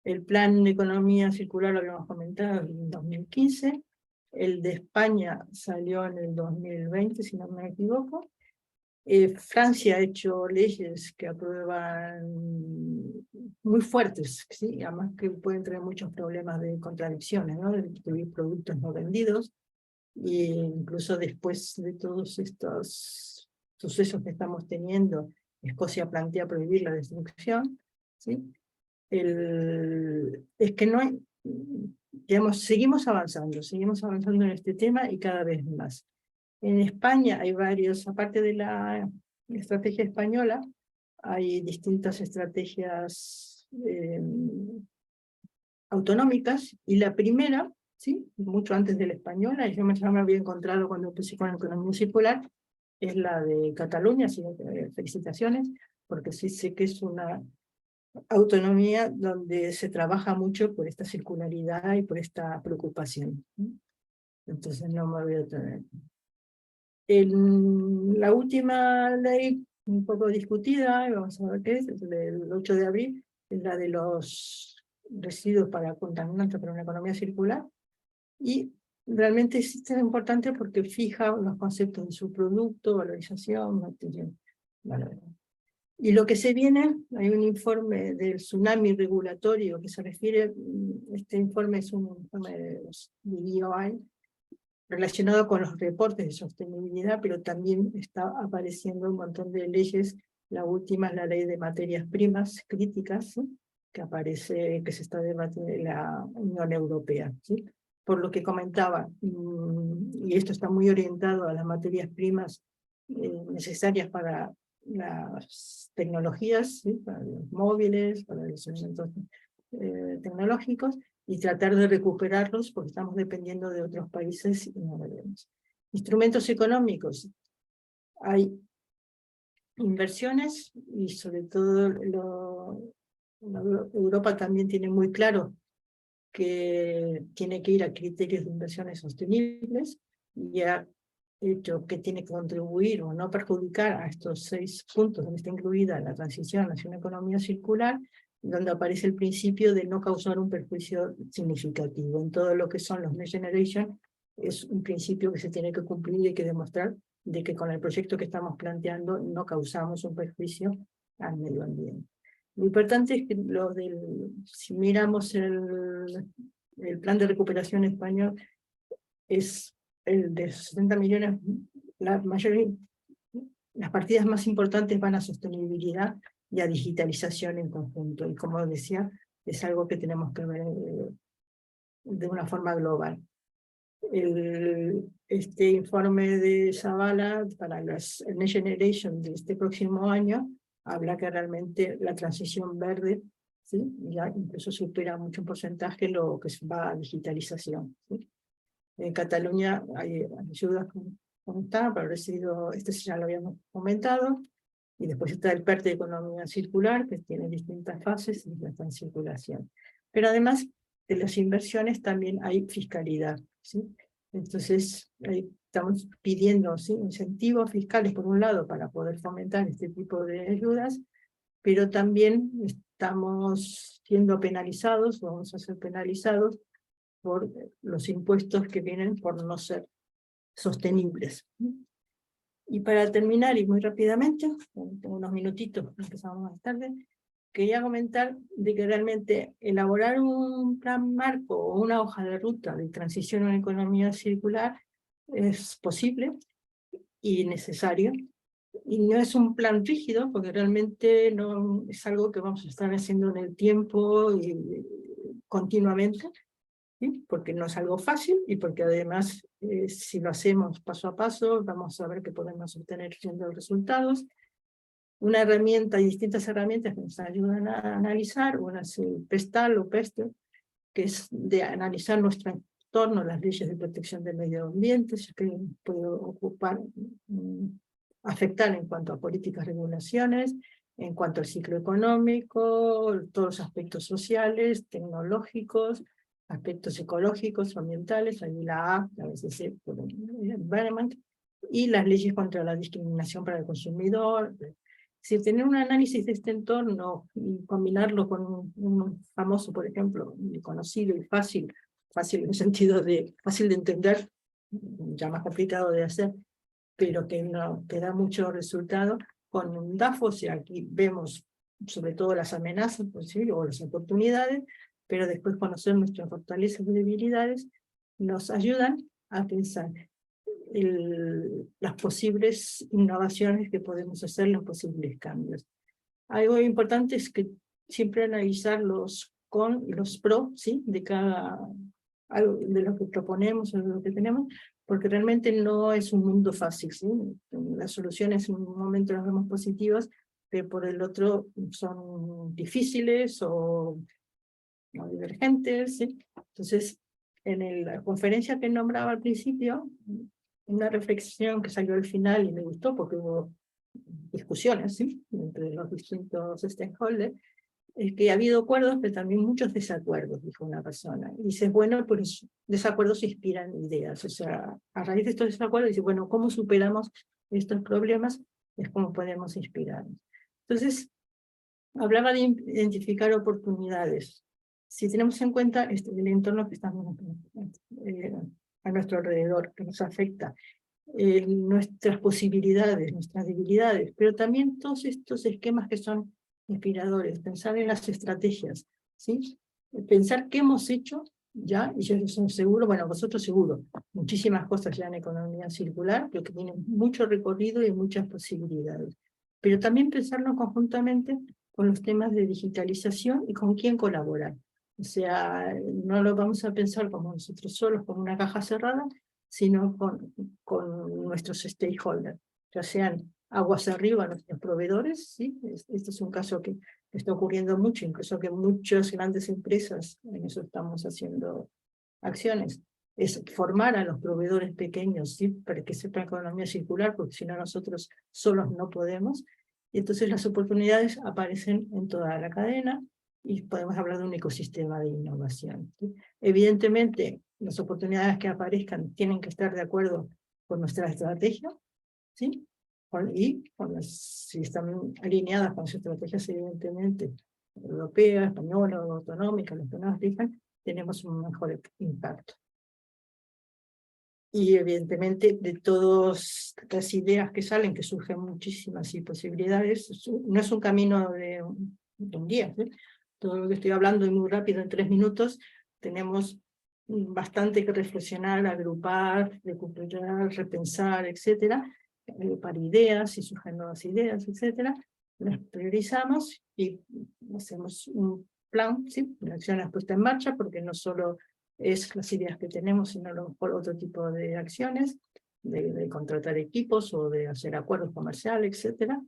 El Plan de Economía Circular lo habíamos comentado en 2015, el de España salió en el 2020, si no me equivoco. Francia ha hecho leyes que aprueban muy fuertes, ¿sí? Además que pueden traer muchos problemas de contradicciones, ¿no? De distribuir productos no vendidos, e incluso después de todos estos sucesos que estamos teniendo, Escocia plantea prohibir la destrucción, ¿sí? Es que no hay, digamos, seguimos avanzando en este tema y cada vez más. En España hay varios, aparte de la estrategia española, hay distintas estrategias autonómicas, y la primera, ¿sí? Mucho antes de la española, y yo ya me había encontrado cuando empecé con la economía circular, es la de Cataluña, así que felicitaciones, porque sí sé que es una autonomía donde se trabaja mucho por esta circularidad y por esta preocupación. Entonces no me voy a tener. La última ley, un poco discutida, vamos a ver qué es del 8 de abril, es la de los residuos para contaminantes para una economía circular, y realmente es importante porque fija los conceptos de su producto, valorización, mantenimiento. Y lo que se viene, hay un informe del tsunami regulatorio que se refiere, este informe es un informe de BOI, relacionado con los reportes de sostenibilidad, pero también está apareciendo un montón de leyes. La última es la ley de materias primas críticas, ¿sí? que se está debatiendo en la Unión Europea, ¿sí? Por lo que comentaba, y esto está muy orientado a las materias primas necesarias para las tecnologías, ¿sí? Para los móviles, para los elementos tecnológicos, y tratar de recuperarlos porque estamos dependiendo de otros países y no lo vemos. Instrumentos económicos. Hay inversiones y sobre todo Europa también tiene muy claro que tiene que ir a criterios de inversiones sostenibles y ha hecho que tiene que contribuir o no perjudicar a estos 6 puntos donde está incluida la transición hacia una economía circular, donde aparece el principio de no causar un perjuicio significativo. En todo lo que son los Next Generation es un principio que se tiene que cumplir y hay que demostrar de que con el proyecto que estamos planteando no causamos un perjuicio al medio ambiente. Lo importante es que si miramos el plan de recuperación español, es el de 60 millones, las partidas más importantes van a sostenibilidad y a digitalización en conjunto. Y como decía, es algo que tenemos que ver de una forma global. Este informe de Zavala para el Next Generation de este próximo año habla que realmente la transición verde, ¿sí? Ya incluso supera mucho un porcentaje lo que va a digitalización, ¿sí? En Cataluña hay ayudas como está, parecido, ya lo habíamos comentado, y después está el PERTE de Economía Circular, que tiene distintas fases y ya está en circulación. Pero además de las inversiones también hay fiscalidad, ¿sí? Entonces estamos pidiendo, ¿sí?, incentivos fiscales por un lado para poder fomentar este tipo de ayudas, pero también estamos siendo penalizados, vamos a ser penalizados por los impuestos que vienen por no ser sostenibles. Y para terminar, y muy rápidamente, tengo unos minutitos, empezamos más tarde, quería comentar de que realmente elaborar un plan marco o una hoja de ruta de transición a una economía circular es posible y necesario, y no es un plan rígido, porque realmente no es algo que vamos a estar haciendo en el tiempo y continuamente, ¿sí? Porque no es algo fácil y porque además si lo hacemos paso a paso vamos a ver que podemos obtener siendo resultados. Una herramienta y distintas herramientas que nos ayudan a analizar, una es el PESTAL o PESTEL, que es de analizar nuestro entorno, las leyes de protección del medio ambiente, que puede afectar en cuanto a políticas, regulaciones, en cuanto al ciclo económico, todos los aspectos sociales, tecnológicos, aspectos ecológicos, ambientales, ahí la A, la BCC, Environment, y las leyes contra la discriminación para el consumidor. Si tener un análisis de este entorno y combinarlo con un famoso, por ejemplo, conocido y fácil en el sentido de fácil de entender, ya más complicado de hacer, pero que da mucho resultado, con un DAFO, o sea, aquí vemos sobre todo las amenazas, ¿sí?, o las oportunidades, pero después conocer nuestras fortalezas y debilidades nos ayudan a pensar las posibles innovaciones que podemos hacer, los posibles cambios. Algo importante es que siempre analizar los con y los pro, ¿sí?, de de lo que proponemos o de lo que tenemos, porque realmente no es un mundo fácil, ¿sí? Las soluciones en un momento las vemos positivas, pero por el otro son difíciles o no divergentes, ¿sí? Entonces, en la conferencia que nombraba al principio, una reflexión que salió al final y me gustó porque hubo discusiones, ¿sí?, entre los distintos stakeholders, es que ha habido acuerdos, pero también muchos desacuerdos, dijo una persona. Y dice, bueno, pues desacuerdos inspiran ideas. O sea, a raíz de estos desacuerdos, dice, bueno, ¿cómo superamos estos problemas? Es como podemos inspirarnos. Entonces, hablaba de identificar oportunidades. Si tenemos en cuenta el entorno que estamos a nuestro alrededor, que nos afecta, nuestras posibilidades, nuestras debilidades, pero también todos estos esquemas que son inspiradores, pensar en las estrategias, ¿sí? Pensar qué hemos hecho ¿ya? Y ellos son seguros, bueno, vosotros seguro, muchísimas cosas ya en economía circular, pero que tienen mucho recorrido y muchas posibilidades. Pero también pensarlo conjuntamente con los temas de digitalización y con quién colaborar. O sea, no lo vamos a pensar como nosotros solos, como una caja cerrada, sino con nuestros stakeholders, ya sean aguas arriba nuestros proveedores, ¿sí? Este es un caso que está ocurriendo mucho, incluso que muchas grandes empresas, en eso estamos haciendo acciones, es formar a los proveedores pequeños, ¿sí? Para que sepan economía circular, porque si no nosotros solos no podemos. Y entonces las oportunidades aparecen en toda la cadena y podemos hablar de un ecosistema de innovación, ¿sí? Evidentemente, las oportunidades que aparezcan tienen que estar de acuerdo con nuestra estrategia, ¿sí? Si están alineadas con sus estrategias, evidentemente, europea, española o autonómica, las que nos digan, tenemos un mejor impacto. Y evidentemente, de todas las ideas que salen, que surgen muchísimas y posibilidades, no es un camino de un día, ¿sí? Todo lo que estoy hablando es muy rápido, en 3 minutos, tenemos bastante que reflexionar, agrupar, recuperar, repensar, etcétera, para ideas, y surgen nuevas ideas, etcétera, las priorizamos y hacemos un plan, ¿sí? Una acción puesta en marcha, porque no solo es las ideas que tenemos, sino a lo mejor otro tipo de acciones, de contratar equipos o de hacer acuerdos comerciales, etcétera.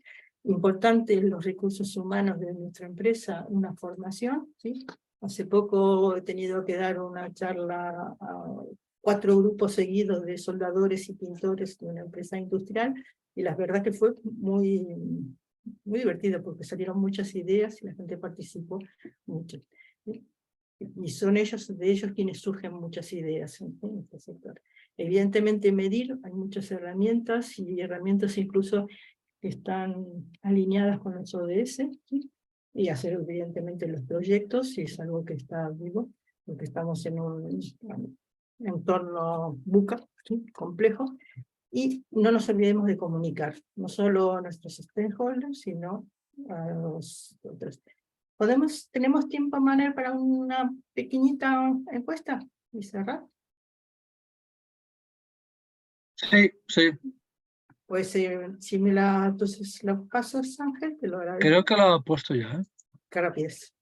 Importante los recursos humanos de nuestra empresa, una formación, ¿sí? Hace poco he tenido que dar una charla a 4 grupos seguidos de soldadores y pintores de una empresa industrial, y la verdad que fue muy divertido, porque salieron muchas ideas y la gente participó mucho. Y son de ellos quienes surgen muchas ideas en este sector. Evidentemente medir, hay muchas herramientas, y herramientas incluso que están alineadas con los ODS, ¿sí? Y hacer evidentemente los proyectos, y es algo que está vivo, porque estamos en un entorno buca, ¿sí? Complejo, y no nos olvidemos de comunicar, no solo a nuestros stakeholders, sino a los otros. ¿Tenemos tiempo, Manuel, para una pequeñita encuesta y cerrar? Sí, sí. Pues si me entonces la pasas, Ángel, te lo agradezco. Creo que lo ha puesto ya, ¿eh? Qué rapidez.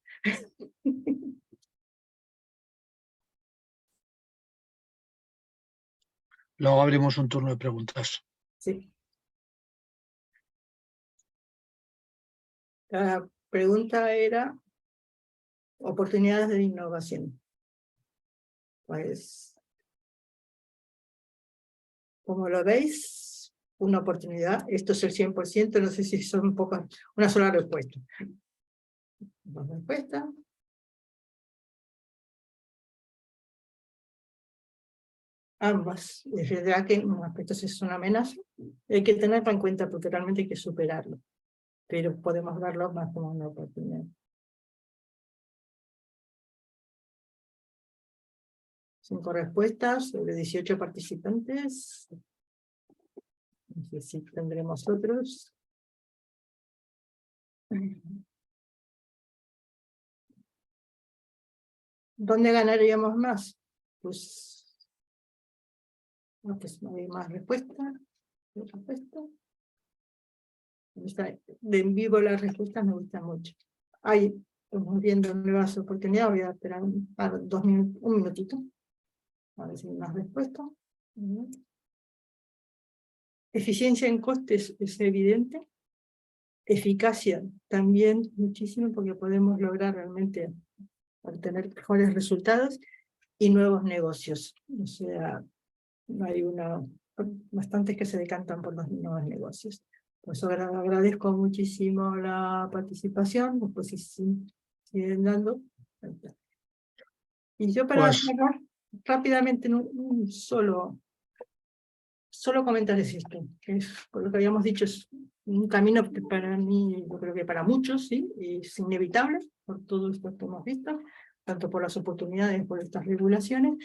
Luego abrimos un turno de preguntas. Sí. La pregunta era oportunidades de innovación. Pues, como lo veis, una oportunidad. Esto es el 100%, no sé si son pocas, una sola respuesta. Dos respuestas. Ambas. Es verdad que en aspectos es una amenaza. Hay que tenerlo en cuenta porque realmente hay que superarlo. Pero podemos verlo más como una oportunidad. 5 respuestas sobre 18 participantes. No sé si tendremos otros. ¿Dónde ganaríamos más? Pues no hay más respuestas. De en vivo las respuestas me gustan mucho. Estamos viendo nuevas oportunidades. Voy a esperar un minutito. A ver si hay más respuestas. Eficiencia en costes es evidente. Eficacia también muchísimo, porque podemos lograr realmente obtener mejores resultados y nuevos negocios. O sea, hay bastantes que se decantan por los nuevos negocios. Por eso agradezco muchísimo la participación, después si siguen dando. Y yo para cerrar rápidamente un solo comentar esto, que es, por lo que habíamos dicho, es un camino que para mí, yo creo que para muchos, ¿sí? Es inevitable, por todo esto que hemos visto, tanto por las oportunidades, por estas regulaciones,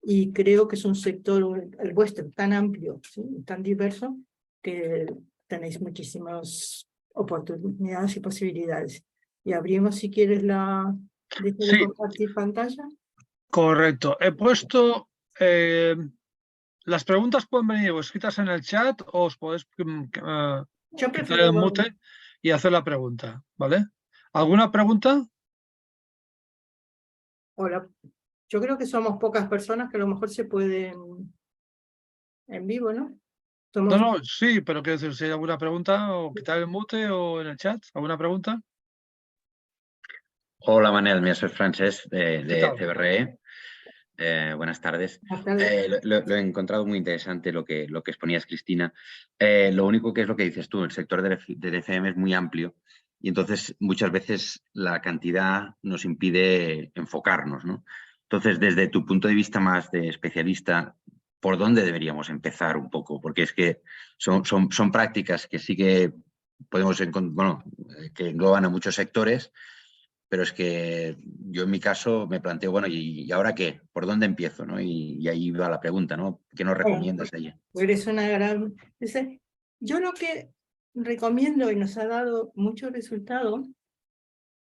y creo que es un sector, el vuestro, tan amplio, ¿sí? Tan diverso, que tenéis muchísimas oportunidades y posibilidades. Y abrimos, si quieres, dejo de compartir pantalla. Correcto. He puesto... las preguntas pueden venir o escritas en el chat o os podéis Yo quitar prefiero... el mute y hacer la pregunta, ¿vale? ¿Alguna pregunta? Hola. Yo creo que somos pocas personas que a lo mejor se pueden en vivo, ¿no? No, no, sí, pero quiero decir, si hay alguna pregunta, o quitar el mute o en el chat, ¿alguna pregunta? Hola, Manel, mira, soy Francesc ¿Qué de tal? CBRE. Buenas tardes. Buenas tardes. Lo he encontrado muy interesante lo que exponías, Cristina. Lo único que es lo que dices tú, el sector del FM es muy amplio y entonces muchas veces la cantidad nos impide enfocarnos, ¿no? Entonces, desde tu punto de vista más de especialista, ¿por dónde deberíamos empezar un poco? Porque es que son prácticas que sí que podemos encontrar, bueno, que engloban a muchos sectores, pero es que yo en mi caso me planteo, bueno, ¿y ahora qué? ¿Por dónde empiezo? ¿No? Y ahí va la pregunta, ¿no? ¿Qué nos recomiendas allí? Eres una gran... Yo lo que recomiendo y nos ha dado mucho resultado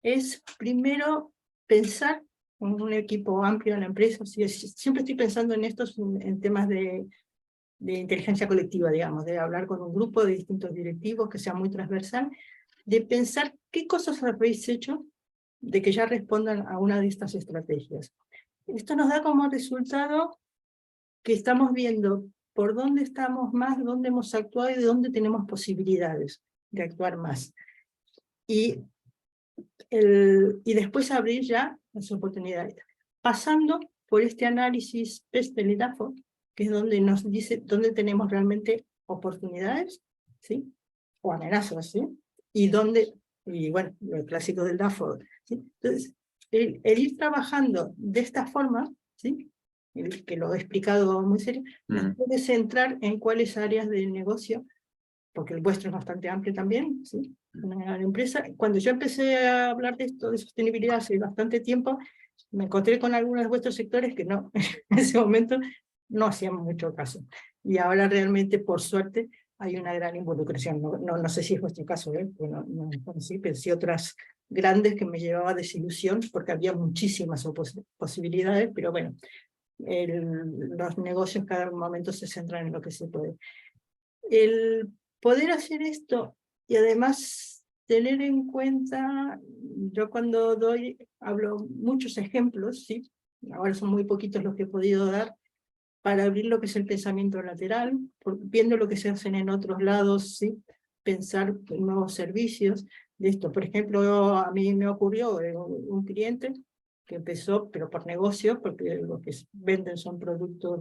es primero pensar con un equipo amplio en la empresa. Siempre estoy pensando en estos, en temas de inteligencia colectiva, digamos, de hablar con un grupo de distintos directivos que sea muy transversal, de pensar qué cosas habéis hecho de que ya respondan a una de estas estrategias. Esto nos da como resultado que estamos viendo por dónde estamos más, dónde hemos actuado y de dónde tenemos posibilidades de actuar más. Y después abrir ya las oportunidades. Pasando por este análisis del IDAFO, que es donde nos dice dónde tenemos realmente oportunidades, ¿sí? O amenazas, ¿sí? Y bueno, el clásico del DAFO, ¿sí? Entonces, el ir trabajando de esta forma, ¿sí? Que lo he explicado muy serio, nos puede centrar en cuáles áreas del negocio, porque el vuestro es bastante amplio también, ¿sí? Una gran empresa. Cuando yo empecé a hablar de esto, de sostenibilidad, hace bastante tiempo, me encontré con algunos de vuestros sectores que no, en ese momento no hacían mucho caso. Y ahora realmente, por suerte, hay una gran involucración. No sé si es vuestro caso, bueno, no conocí, pero sí otras grandes que me llevaba desilusión, porque había muchísimas posibilidades, pero bueno, los negocios cada momento se centran en lo que se puede. El poder hacer esto y además tener en cuenta, yo cuando hablo muchos ejemplos, ¿sí? Ahora son muy poquitos los que he podido dar, para abrir lo que es el pensamiento lateral, viendo lo que se hacen en otros lados, ¿sí? Pensar en nuevos servicios de esto. Por ejemplo, a mí me ocurrió un cliente que empezó, pero por negocio, porque lo que venden son productos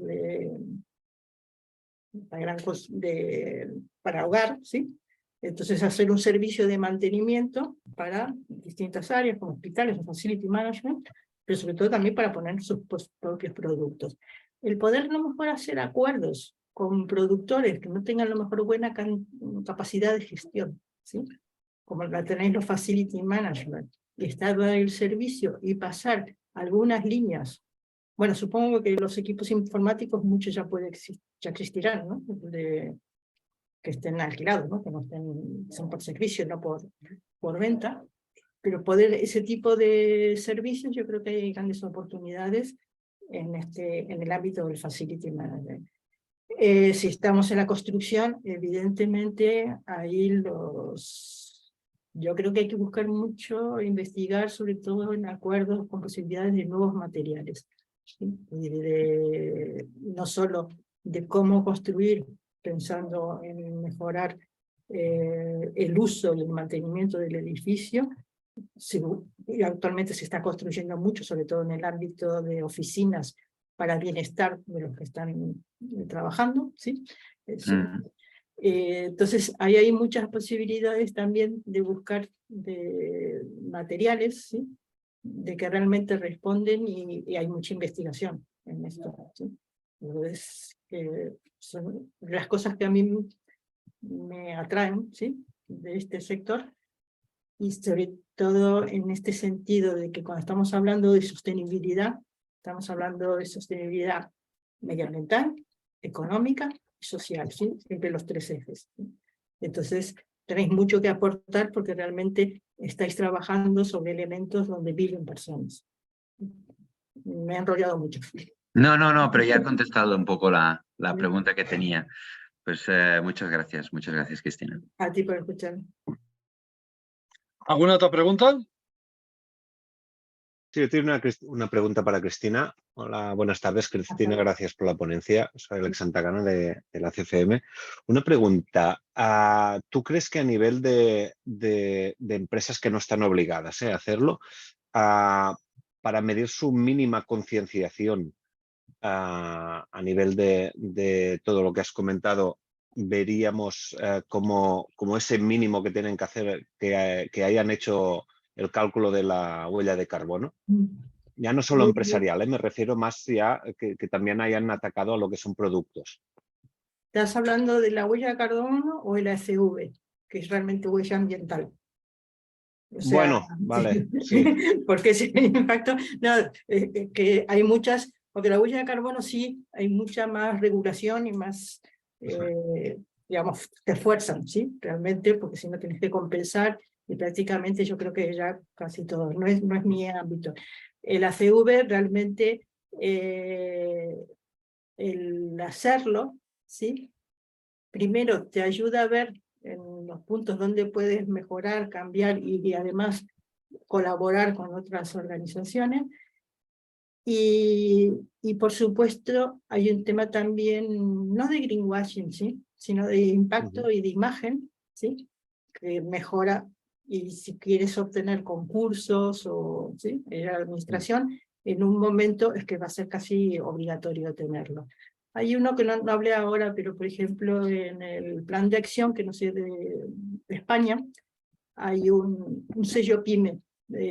para hogar, ¿sí? Entonces hacer un servicio de mantenimiento para distintas áreas, como hospitales o facility management, pero sobre todo también para poner sus propios productos. El poder a lo mejor hacer acuerdos con productores que no tengan a lo mejor buena capacidad de gestión, ¿sí? Como la tenéis los facility management, y estar el servicio y pasar algunas líneas. Bueno, supongo que los equipos informáticos muchos ya existirán, ¿no? Que estén alquilados, ¿no? Que no son por servicio, no por venta. Pero ese tipo de servicios, yo creo que hay grandes oportunidades en el ámbito del facility management. Si estamos en la construcción, evidentemente ahí yo creo que hay que buscar mucho, investigar sobre todo en acuerdos con posibilidades de nuevos materiales, ¿sí? No solo de cómo construir pensando en mejorar el uso y el mantenimiento del edificio. Y actualmente se está construyendo mucho, sobre todo en el ámbito de oficinas, para el bienestar de los que están trabajando, ¿sí? Entonces, ahí hay muchas posibilidades también de buscar de materiales, ¿sí? De que realmente responden y hay mucha investigación en esto, ¿sí? Entonces, son las cosas que a mí me atraen, ¿sí? De este sector, y sobre todo en este sentido de que cuando estamos hablando de sostenibilidad, estamos hablando de sostenibilidad medioambiental, económica y social, ¿sí? Siempre los tres ejes, ¿sí? Entonces, tenéis mucho que aportar porque realmente estáis trabajando sobre elementos donde viven personas. Me he enrollado mucho. No, pero ya he contestado un poco la pregunta que tenía. Pues muchas gracias, Cristina. A ti por escuchar. ¿Alguna otra pregunta? Sí, yo tengo una pregunta para Cristina. Hola, buenas tardes, Cristina. Gracias por la ponencia. Soy Alex Santagana de la CFM. Una pregunta. ¿Tú crees que a nivel de empresas que no están obligadas a hacerlo, para medir su mínima concienciación a nivel de todo lo que has comentado, veríamos como ese mínimo que tienen que hacer, que hayan hecho el cálculo de la huella de carbono? Ya no solo empresarial, me refiero más ya que también hayan atacado a lo que son productos. ¿Estás hablando de la huella de carbono o de la SV, que es realmente huella ambiental? O sea, Bueno, vale, sí. Porque ese impacto, no, que hay muchas, porque la huella de carbono sí, hay mucha más regulación y más, digamos, te esfuerzan, ¿sí? Realmente, porque si no tienes que compensar, y prácticamente yo creo que ya casi todo, no es mi ámbito. El ACV realmente, el hacerlo, ¿sí? Primero te ayuda a ver en los puntos donde puedes mejorar, cambiar y además colaborar con otras organizaciones. Y por supuesto hay un tema también, no de greenwashing, ¿sí? Sino de impacto y de imagen, ¿sí? Que mejora, y si quieres obtener concursos o ¿sí? La administración, en un momento es que va a ser casi obligatorio tenerlo. Hay uno que no hablé ahora, pero por ejemplo en el plan de acción, que no sé, de España, hay un sello PYME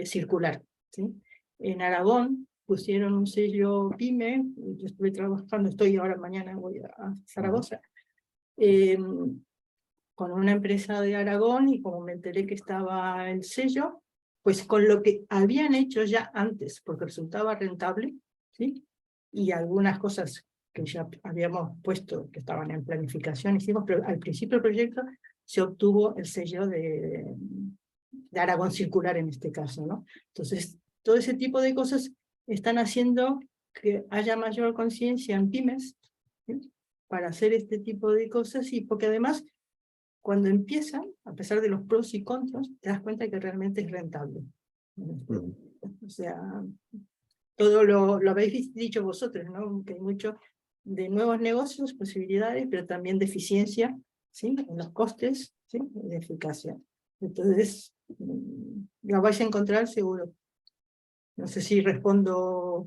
circular, ¿sí? En Aragón pusieron un sello PYME, yo estuve trabajando, mañana voy a Zaragoza, con una empresa de Aragón, y como me enteré que estaba el sello, pues con lo que habían hecho ya antes, porque resultaba rentable, ¿sí? Y algunas cosas que ya habíamos puesto, que estaban en planificación, hicimos, pero al principio del proyecto se obtuvo el sello de Aragón Circular en este caso, ¿no? Entonces, todo ese tipo de cosas están haciendo que haya mayor conciencia en pymes, ¿sí? Para hacer este tipo de cosas, y porque además, cuando empiezan, a pesar de los pros y contras, te das cuenta que realmente es rentable. O sea, todo lo habéis dicho vosotros, ¿no? Que hay mucho de nuevos negocios, posibilidades, pero también de eficiencia, ¿sí? En los costes, ¿sí? De eficacia. Entonces, la vais a encontrar seguro. No sé si respondo.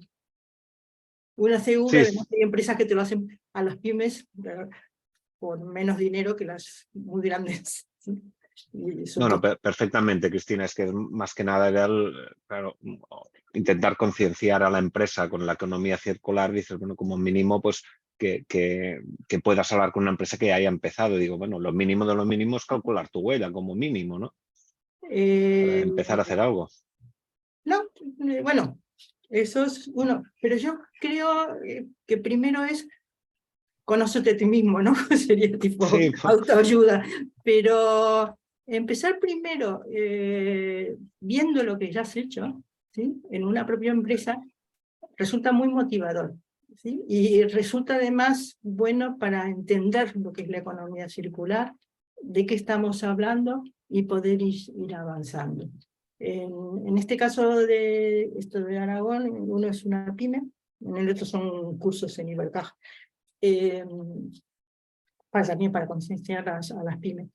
Una CV, Sí. además hay empresas que te lo hacen a las pymes por menos dinero que las muy grandes. ¿Sí? No, perfectamente, Cristina. Es que más que nada era claro, intentar concienciar a la empresa con la economía circular. Dices, bueno, como mínimo, pues que puedas hablar con una empresa que haya empezado. Digo, bueno, lo mínimo de lo mínimo es calcular tu huella como mínimo, ¿no? Para empezar a hacer algo. No, bueno, eso es uno. Pero yo creo que primero es conócete a ti mismo, ¿no? Sería tipo Sí, autoayuda. Pero empezar primero viendo lo que ya has hecho, ¿sí? En una propia empresa resulta muy motivador, ¿sí? Y resulta además bueno para entender lo que es la economía circular, de qué estamos hablando y poder ir avanzando. En este caso de esto de Aragón, uno es una pyme, en el otro son cursos en Ibercaja. También para concienciar a las pymes.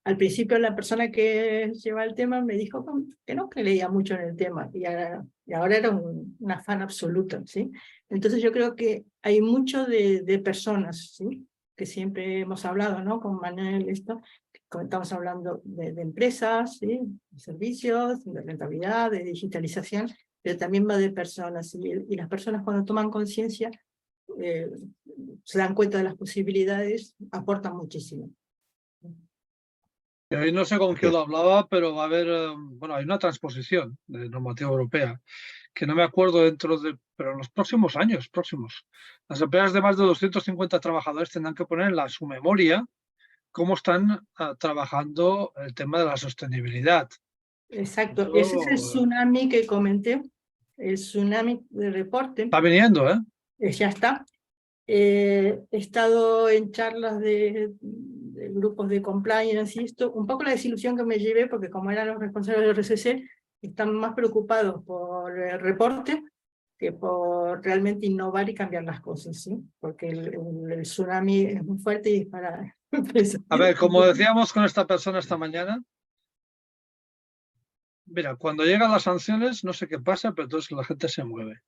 Al principio la persona que lleva el tema me dijo que no, que leía mucho en el tema, y ahora era un afán absoluto, ¿sí? Entonces yo creo que hay mucho de personas, ¿sí? Que siempre hemos hablado, ¿no? Con Manuel, estamos hablando de empresas, ¿sí? De servicios, de rentabilidad, de digitalización, pero también va de personas, y las personas cuando toman conciencia se dan cuenta de las posibilidades, aportan muchísimo. No sé con quién lo hablaba, pero va a haber, bueno, hay una transposición de normativa europea, que no me acuerdo pero en los próximos años, las empresas de más de 250 trabajadores tendrán que poner en su memoria cómo están trabajando el tema de la sostenibilidad. Exacto, ese es el tsunami que comenté, el tsunami de reporte. Está viniendo, ¿eh? Ya está. He estado en charlas de grupos de compliance y esto, un poco la desilusión que me llevé, porque como eran los responsables del RCC, están más preocupados por el reporte que por realmente innovar y cambiar las cosas, ¿sí? Porque el tsunami es muy fuerte y es para... A ver, como decíamos con esta persona esta mañana, mira, cuando llegan las sanciones, no sé qué pasa, pero entonces la gente se mueve.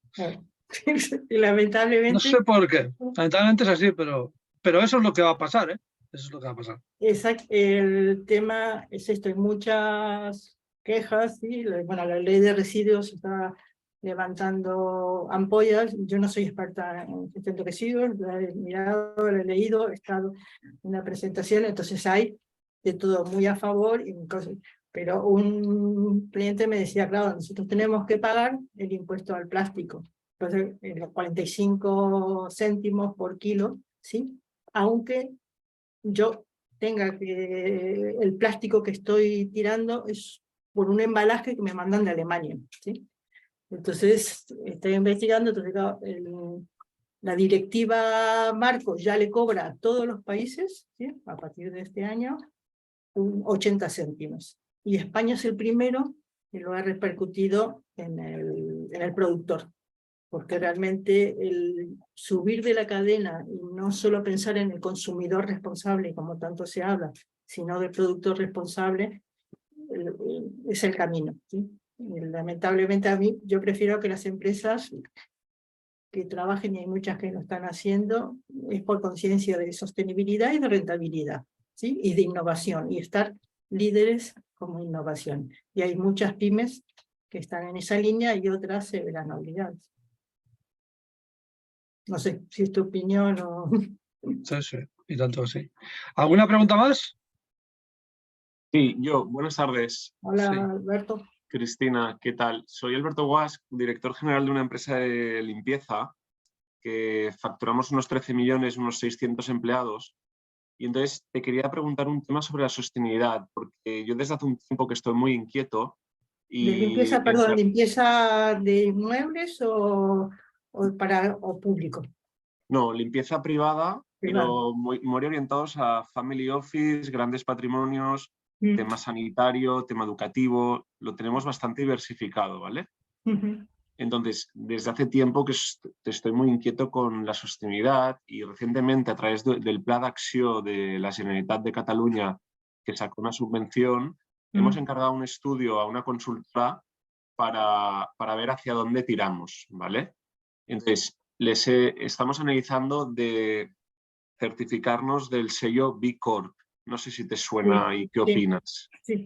Y lamentablemente... No sé por qué. Lamentablemente es así, pero eso es lo que va a pasar, ¿eh? Eso es lo que va a pasar. Exacto. El tema es esto, hay muchas quejas, ¿sí? Bueno, la ley de residuos está levantando ampollas. Yo no soy experta en gestión de residuos, la he mirado, la he leído, he estado en una presentación, entonces hay de todo muy a favor, pero un cliente me decía, claro, nosotros tenemos que pagar el impuesto al plástico, entonces los 45 céntimos por kilo, ¿sí? Aunque yo tenga que el plástico que estoy tirando es por un embalaje que me mandan de Alemania, ¿sí? Entonces, estoy investigando, entonces la directiva marco ya le cobra a todos los países, ¿sí? A partir de este año, 80 céntimos. Y España es el primero que lo ha repercutido en el productor, porque realmente el subir de la cadena y no solo pensar en el consumidor responsable, como tanto se habla, sino del productor responsable, es el camino, ¿sí? Y lamentablemente a mí, yo prefiero que las empresas que trabajen, y hay muchas que lo están haciendo, es por conciencia de sostenibilidad y de rentabilidad, ¿sí? Y de innovación, y estar líderes como innovación. Y hay muchas pymes que están en esa línea y otras se verán obligadas. No sé si es tu opinión o... Sí, sí, y tanto así. ¿Alguna pregunta más? Sí, yo, buenas tardes. Hola, Sí. Alberto. Cristina, ¿qué tal? Soy Alberto Guas, director general de una empresa de limpieza que facturamos unos 13 millones, unos 600 empleados. Y entonces te quería preguntar un tema sobre la sostenibilidad, porque yo desde hace un tiempo que estoy muy inquieto. Y ¿De limpieza, perdón, limpieza de inmuebles o público? No, limpieza privada, Privado. pero muy orientados a family office, grandes patrimonios, tema sanitario, tema educativo, lo tenemos bastante diversificado, ¿vale? Entonces, desde hace tiempo que estoy muy inquieto con la sostenibilidad y recientemente a través del Pla d'Acció de la Generalitat de Cataluña, que sacó una subvención, hemos encargado un estudio a una consultora para ver hacia dónde tiramos, ¿vale? Entonces, estamos analizando de certificarnos del sello B Corp. No sé si te suena Sí, y qué opinas. Sí.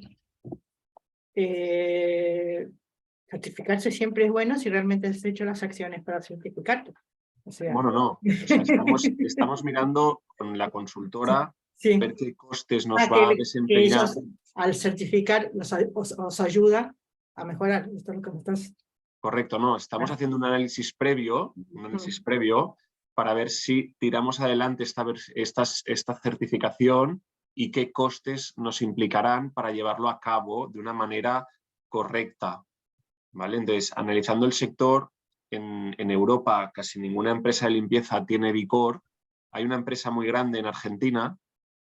Certificarse siempre es bueno si realmente has hecho las acciones para certificarte. O sea... Bueno, no. O sea, estamos mirando con la consultora Sí. ver qué costes nos va a que desempeñar. ellos, al certificar, os ayuda a mejorar. Esto es lo que me estás... Correcto, no. Estamos haciendo un análisis previo para ver si tiramos adelante esta certificación y qué costes nos implicarán para llevarlo a cabo de una manera correcta, ¿vale? Entonces, analizando el sector, en Europa casi ninguna empresa de limpieza tiene B Corp. Hay una empresa muy grande en Argentina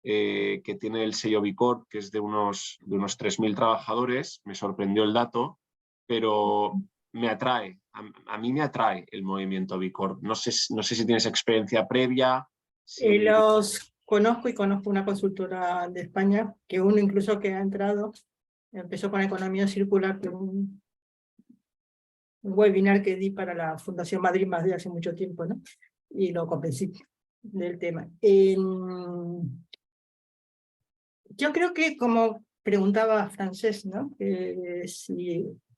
que tiene el sello B Corp, que es de unos 3.000 trabajadores. Me sorprendió el dato, pero me atrae. A mí me atrae el movimiento B Corp. No sé si tienes experiencia previa. Los conozco y conozco una consultora de España, que uno incluso que ha entrado, empezó con economía circular, que un webinar que di para la Fundación Madrid más de hace mucho tiempo, ¿no? Y lo convencí del tema. Yo creo que, como preguntaba Francés, ¿no?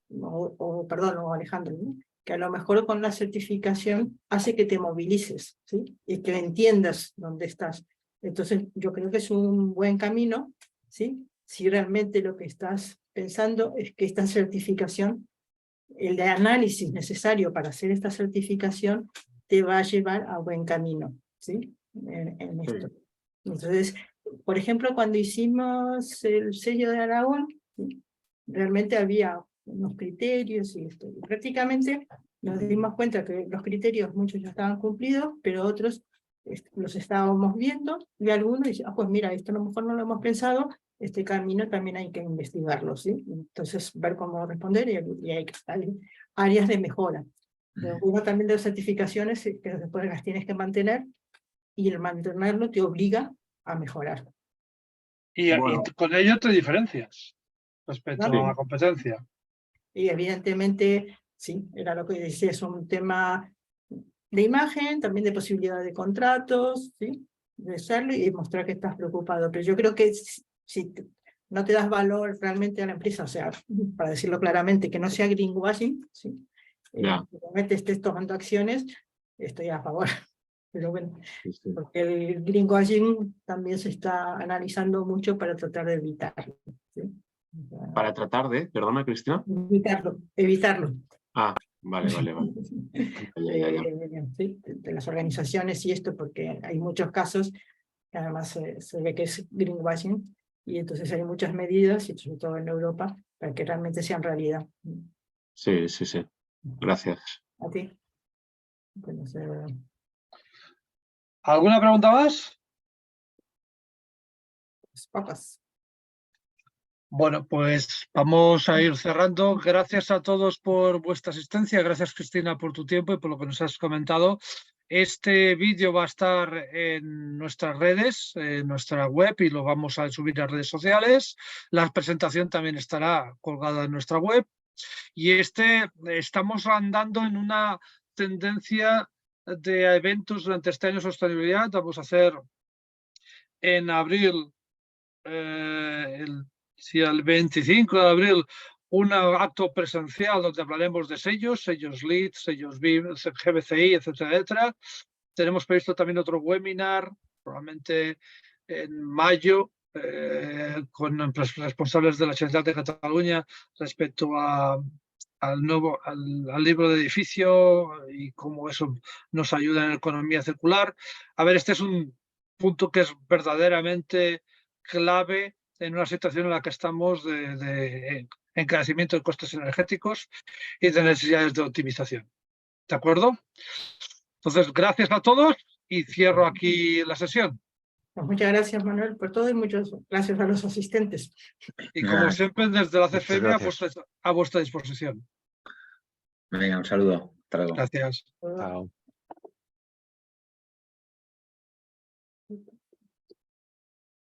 O Alejandro, ¿no? Que a lo mejor con la certificación hace que te movilices, ¿sí? Y que entiendas dónde estás. Entonces, yo creo que es un buen camino, ¿sí? Si realmente lo que estás pensando es que esta certificación, el de análisis necesario para hacer esta certificación, te va a llevar a buen camino, ¿sí? En esto. Sí. Entonces, por ejemplo, cuando hicimos el sello de Aragón, realmente había unos criterios y esto. Y prácticamente nos dimos cuenta que los criterios muchos ya estaban cumplidos, pero otros los estábamos viendo, y algunos dicen, pues mira, esto a lo mejor no lo hemos pensado, este camino también hay que investigarlo, ¿sí? Entonces, ver cómo responder y hay áreas de mejora. Pero uno también de las certificaciones que después las tienes que mantener, y el mantenerlo te obliga a mejorar. Y con ello te diferencias respecto Claro. a la competencia. Y evidentemente, sí, era lo que decía, es un tema de imagen, también de posibilidad de contratos, ¿sí? De hacerlo y mostrar que estás preocupado. Pero yo creo que si no te das valor realmente a la empresa, o sea, para decirlo claramente, que no sea greenwashing, ¿sí? Realmente estés tomando acciones, estoy a favor. Pero bueno, porque el greenwashing también se está analizando mucho para tratar de evitarlo, ¿sí? Para tratar de, perdona, Cristina. Evitarlo. Ah, vale. Sí, de las organizaciones y esto, porque hay muchos casos que además se ve que es greenwashing, y entonces hay muchas medidas, y sobre todo en Europa, para que realmente sean realidad. Sí. Gracias. A ti. Bueno, ¿Alguna pregunta más? pocas. Bueno, pues vamos a ir cerrando. Gracias a todos por vuestra asistencia. Gracias, Cristina, por tu tiempo y por lo que nos has comentado. Este vídeo va a estar en nuestras redes, en nuestra web, y lo vamos a subir a redes sociales. La presentación también estará colgada en nuestra web. Y estamos andando en una tendencia de eventos durante este año de sostenibilidad. Vamos a hacer en abril, el 25 de abril, un acto presencial donde hablaremos de sellos LEED, sellos BIM, GBCI, etcétera. Tenemos previsto también otro webinar, probablemente en mayo, con los responsables de la Generalitat de Cataluña respecto al libro de edificio y cómo eso nos ayuda en la economía circular. A ver, este es un punto que es verdaderamente clave en una situación en la que estamos de encarecimiento de costes energéticos y de necesidades de optimización. ¿De acuerdo? Entonces, gracias a todos y cierro aquí la sesión. Pues muchas gracias, Manuel, por todo, y muchas gracias a los asistentes. Y como siempre, desde la CFM gracias. a vuestra disposición. Venga, un saludo. Hasta luego. Gracias. Chao.